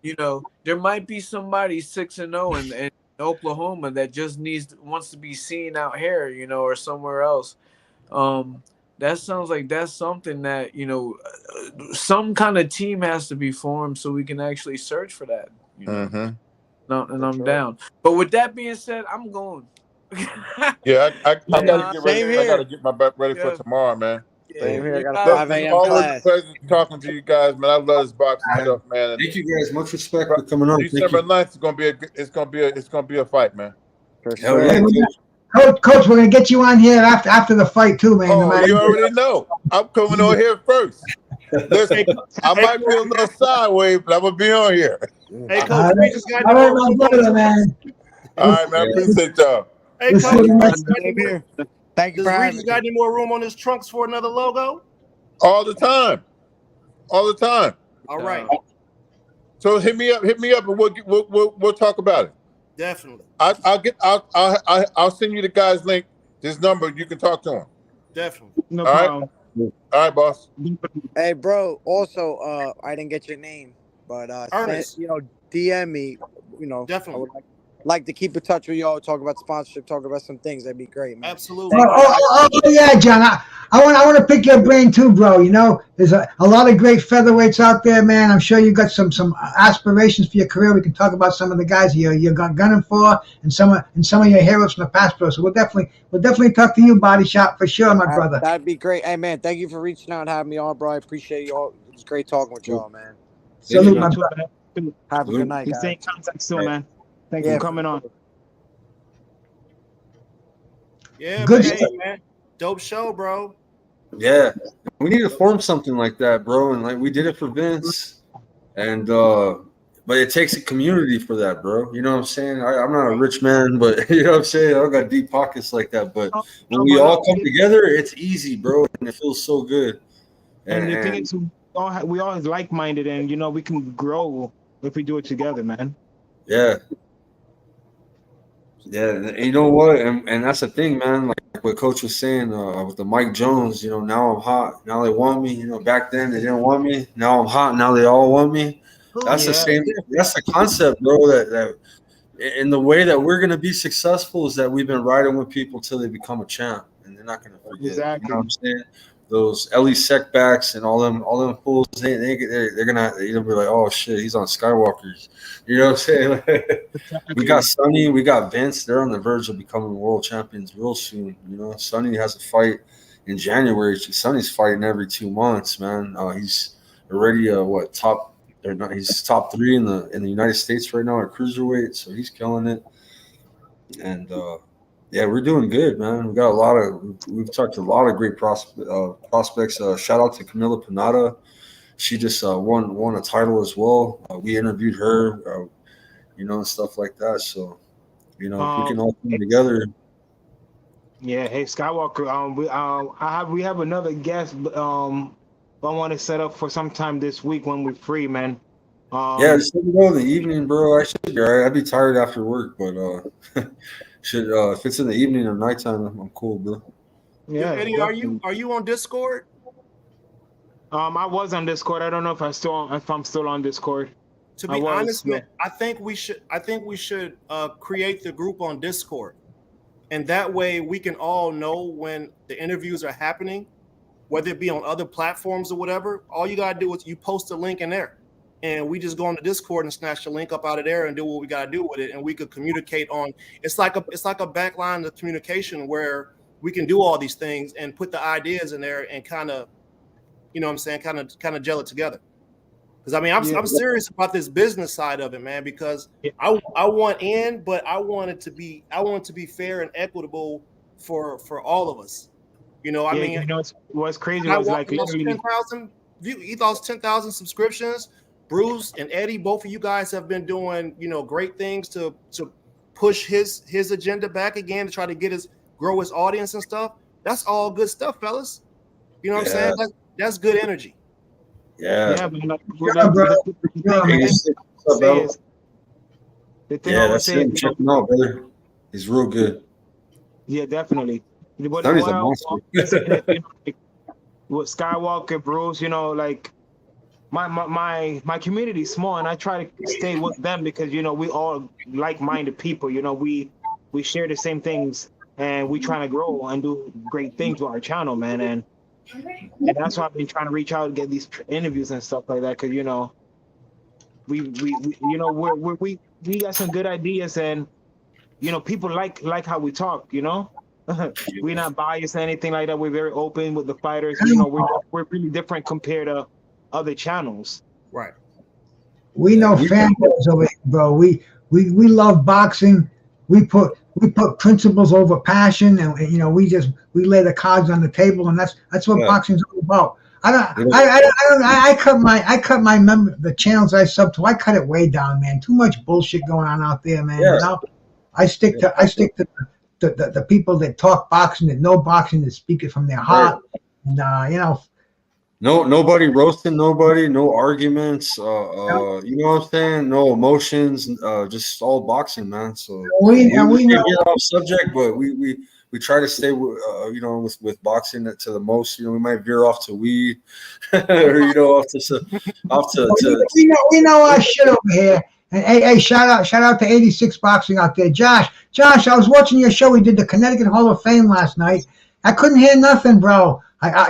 you know, there might be somebody 6-0 in Oklahoma that just wants to be seen out here, you know, or somewhere else. That sounds like that's something that, you know, some kind of team has to be formed so we can actually search for that. You know? And I'm down. But with that being said, I'm going. Yeah, I gotta get ready. Same I gotta here. get my back ready for tomorrow, man. Same here. I got a Look, 5 it's a.m. always class. a pleasure talking to you guys, man. I love this boxing stuff, man. Thank you guys. Much respect for coming on. December 9th is gonna be a fight, man. For Hell sure. yeah. Coach, we're gonna get you on here after the fight too, man. Oh, you already know. I'm coming on here first. Listen, I might be a little sideways, but I'm gonna be on here. Hey, Coach, Regis got all any right, more my room on brother, his man. All right, man. I appreciate y'all. Hey, We'll Coach, see you next Regis got any Same more- here. Thank you does for Regis having got me. any more room on his trunks for another logo? All the time. All the time. All right. So hit me up, and we'll talk about it. Definitely. I'll send you the guy's link. This number, you can talk to him. Definitely. No All right? problem. All right, boss. Hey, bro. Also, I didn't get your name, but Ernest. DM me. You know, Definitely. I would like to keep in touch with y'all. Talk about sponsorship. Talk about some things. That'd be great, man. Absolutely. Oh, yeah, John. I want to pick your brain too, bro. You know, there's a lot of great featherweights out there, man. I'm sure you got some aspirations for your career. We can talk about some of the guys you're gunning for, and some of your heroes from the past, bro. So we'll definitely talk to you, BodyShot, for sure, my brother. That'd be great. Hey, man, thank you for reaching out and having me on, bro. I appreciate y'all. It's great talking with y'all, man. Salute, my brother. Have a good night, Keep guys. staying in contact soon, man. Thank you for coming on. Yeah, Good but hey, stuff. man. Dope show, bro. Yeah. We need to form something like that, bro. And like we did it for Vince. And but it takes a community for that, bro. You know what I'm saying? I'm not a rich man, but you know what I'm saying? I don't got deep pockets like that. But when we all come together, it's easy, bro. And it feels so good. And the thing is, we all is like-minded, and you know we can grow if we do it together, man. Yeah. Yeah, you know what? And that's the thing, man. Like what Coach was saying with the Mike Jones, you know, now I'm hot. Now they want me. You know, back then they didn't want me. Now I'm hot. Now they all want me. That's the same. That's the concept, bro. That in the way that we're gonna be successful is that we've been riding with people till they become a champ, and they're not gonna forget. Exactly. You know what I'm saying? Those Ellie Setbacks and all them fools, they're gonna be like, oh shit, he's on Skywalker's. You know what I'm saying? We got Sonny, we got Vince. They're on the verge of becoming world champions real soon. You know, Sonny has a fight in January. Sonny's fighting every 2 months, man. He's already he's top 3 in the United States right now at cruiserweight, so he's killing it. And yeah, we're doing good, man. We've talked to a lot of great prospects. Shout out to Camila Panada. She just won a title as well. We interviewed her, and stuff like that. So, if we can all come together. Yeah, hey Skywalker. We have another guest. I want to set up for sometime this week when we're free, man. Yeah, just let me know in the evening, bro. I should be all right. I'd be tired after work, but if it's in the evening or nighttime, I'm cool, bro. Yeah, Eddie, definitely. are you on Discord? I was on Discord. I don't know if I'm still on Discord. To be honest, man, I think we should create the group on Discord, and that way we can all know when the interviews are happening, whether it be on other platforms or whatever. All you gotta do is you post a link in there, and we just go on the Discord and snatch the link up out of there and do what we gotta do with it, and we could communicate on. It's like a back line of communication where we can do all these things and put the ideas in there and kind of, kind of gel it together. Because I mean, I'm serious about this business side of it, man. Because I want in, but I want it to be fair and equitable for all of us. I mean, what's crazy was like 10,000. He lost 10,000 subscriptions. Bruce and Eddie, both of you guys have been doing great things to push his agenda back again to try to grow his audience and stuff. That's all good stuff, fellas. You know what I'm saying? That's good energy. Yeah. The thing I was saying, check him out, brother. He's real good. Yeah, definitely. He's a monster. With Skywalker, Bruce, like my community is small, and I try to stay with them because we all like-minded people. We share the same things, and we trying to grow and do great things with our channel, man. And that's why I've been trying to reach out and get these interviews and stuff like that, because we got some good ideas, and people like how we talk. We're not biased or anything like that. We're very open with the fighters. We're really different compared to other channels. Right. We know fanboys over here, bro. We love boxing. We put principles over passion, and we lay the cards on the table, and that's what boxing's all about. I cut the channels I sub to. I cut it way down, man. Too much bullshit going on out there, man. Yeah. I stick to the people that talk boxing, that know boxing, that speak it from their heart, and nobody roasting nobody, no arguments, you know what I'm saying? No emotions, just all boxing, man. So we get off subject, but we try to stay with boxing to the most. We might veer off to weed or off to we know our shit over here. And hey, shout out to 86 Boxing out there. Josh, I was watching your show. We did the Connecticut Hall of Fame last night. I couldn't hear nothing, bro.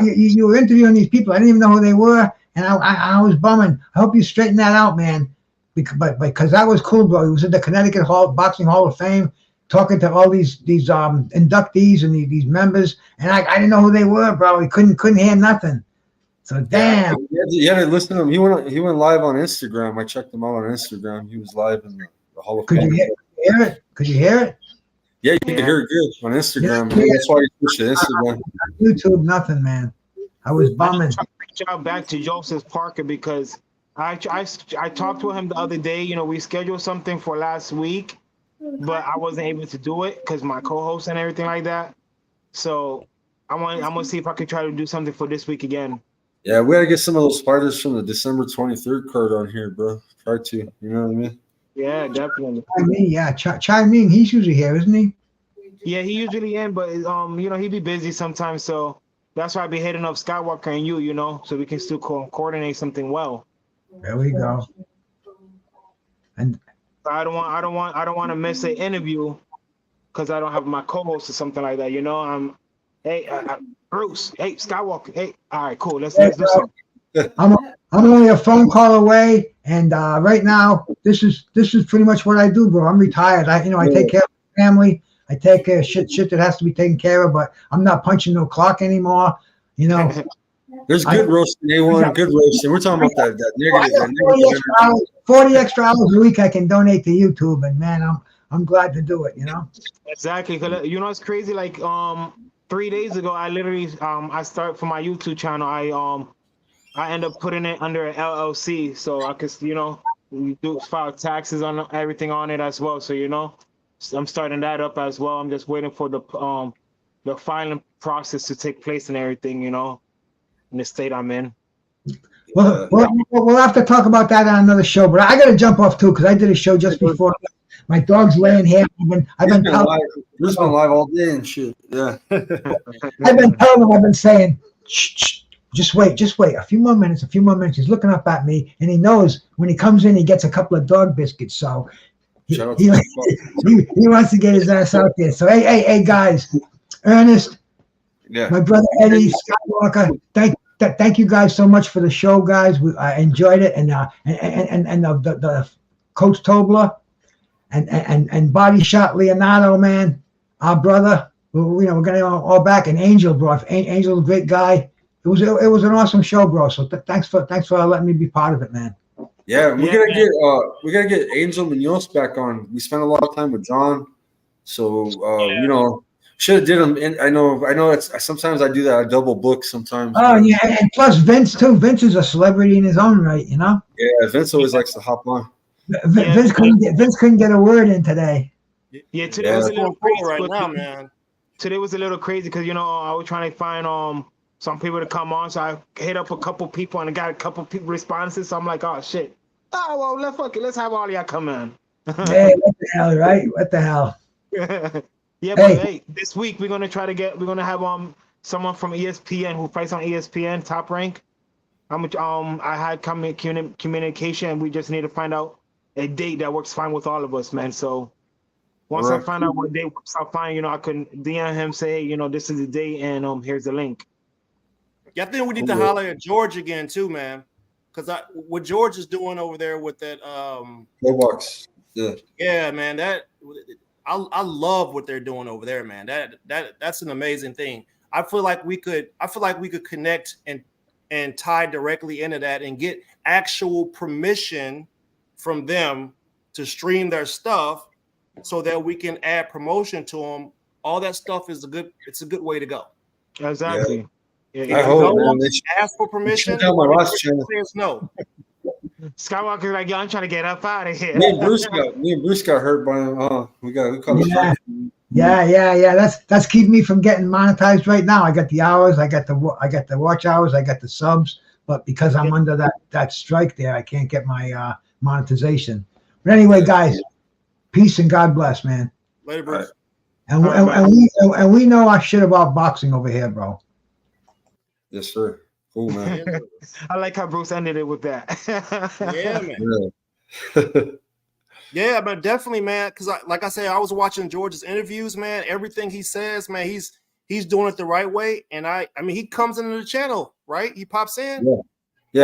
You were interviewing these people. I didn't even know who they were, and I was bumming. I hope you straighten that out, man. Because that was cool, bro. He was at the Connecticut Boxing Hall of Fame, talking to all these inductees and these members, and I didn't know who they were, bro. He couldn't hear nothing. So damn. Yeah, listen to him. He went live on Instagram. I checked him out on Instagram. He was live in the Hall of Fame. Could you hear it? Yeah, you can hear it good on Instagram. Yeah. That's why you push it Instagram. YouTube, nothing, man. I was bumming. I reach out back to Joseph Parker because I talked to him the other day. We scheduled something for last week, but I wasn't able to do it because my co-host and everything like that. So I'm gonna see if I can try to do something for this week again. Yeah, we gotta get some of those fighters from the December 23rd card on here, bro. Try to, you know what I mean? Yeah, definitely. Chai Ming, he's usually here, isn't he? Yeah, he usually in, but he be busy sometimes, so that's why I be hitting up Skywalker and you, so we can still coordinate something well. There we go. And I don't want to miss an interview because I don't have my co-host or something like that. Bruce, hey Skywalker, hey, all right, cool. Let's do something. I'm only a phone call away, and right now this is pretty much what I do, bro. I'm retired. I take care of my family. I take care of shit that has to be taken care of, but I'm not punching no clock anymore. There's good roasting, A1, good roasting. We're talking about that negative. 40 extra hours a week I can donate to YouTube, and man, I'm glad to do it. You know. Exactly. 'Cause, you know, it's crazy. Like 3 days ago, I literally I start for my YouTube channel. I end up putting it under an LLC, so I could, you know, do file taxes on everything on it as well. So, you know, I'm starting that up as well. I'm just waiting for the filing process to take place and everything, you know, in the state I'm in. Well, we'll have to talk about that on another show. But I got to jump off too because I did a show just before. My dog's laying here. I've been telling live all day and shit. Yeah. I've been telling him. I've been saying, shh, just wait. A few more minutes. He's looking up at me, and he knows when he comes in, he gets a couple of dog biscuits. So he wants to get his ass out there. So hey, guys, Ernest, my brother Eddie Skywalker, thank you guys so much for the show, guys. I enjoyed it, and the Coach Tobler and BodyShot Leonardo, man, our brother. We're gonna all back. And Angel, bro. Angel's a great guy. It was an awesome show, bro. So thanks for letting me be part of it, man. Yeah, we gotta get Angel Munoz back on. We spent a lot of time with John, so you know, should have did him. I know. It's sometimes I do that. I double book sometimes. Oh yeah, and plus Vince too. Vince is a celebrity in his own right, you know. Yeah, Vince always likes to hop on. Vince couldn't get a word in today. Yeah, today was a little crazy right now, man. Today was a little crazy because you know I was trying to find some people to come on, so I hit up a couple people and I got a couple people responses. So I'm like, oh shit. Oh well, let's have all y'all come in. Hey, what the hell, right? What the hell? Yeah, but hey, this week we're gonna have someone from ESPN who fights on ESPN Top Rank. I had communication, and we just need to find out a date that works fine with all of us, man. So once I find out what date works out fine, you know, I can DM him, say, hey, you know, this is the date, and here's the link. Yeah, I think we need to holler at George again too, man. Because what George is doing over there with that Roblox. Yeah, man. I love what they're doing over there, man. That's an amazing thing. I feel like we could connect and tie directly into that and get actual permission from them to stream their stuff so that we can add promotion to them. All that stuff is a good way to go. Exactly. Yeah. Yeah, I hope, man. Ask for permission. Says no. Skywalker's like, yo, I'm trying to get up out of here. Me and Bruce got hurt by we call it. Yeah. That's keeping me from getting monetized right now. I got the hours, I got the watch hours, I got the subs, but because I'm under that strike there, I can't get my monetization. But anyway, guys, peace and God bless, man. Later, Bruce. And we know our shit about boxing over here, bro. Yes, sir. Cool, man. I like how Bruce ended it with that. Yeah, man. Yeah, but definitely, man. Because like I said, I was watching George's interviews, man. Everything he says, man, he's doing it the right way. And I mean, he comes into the channel, right? He pops in.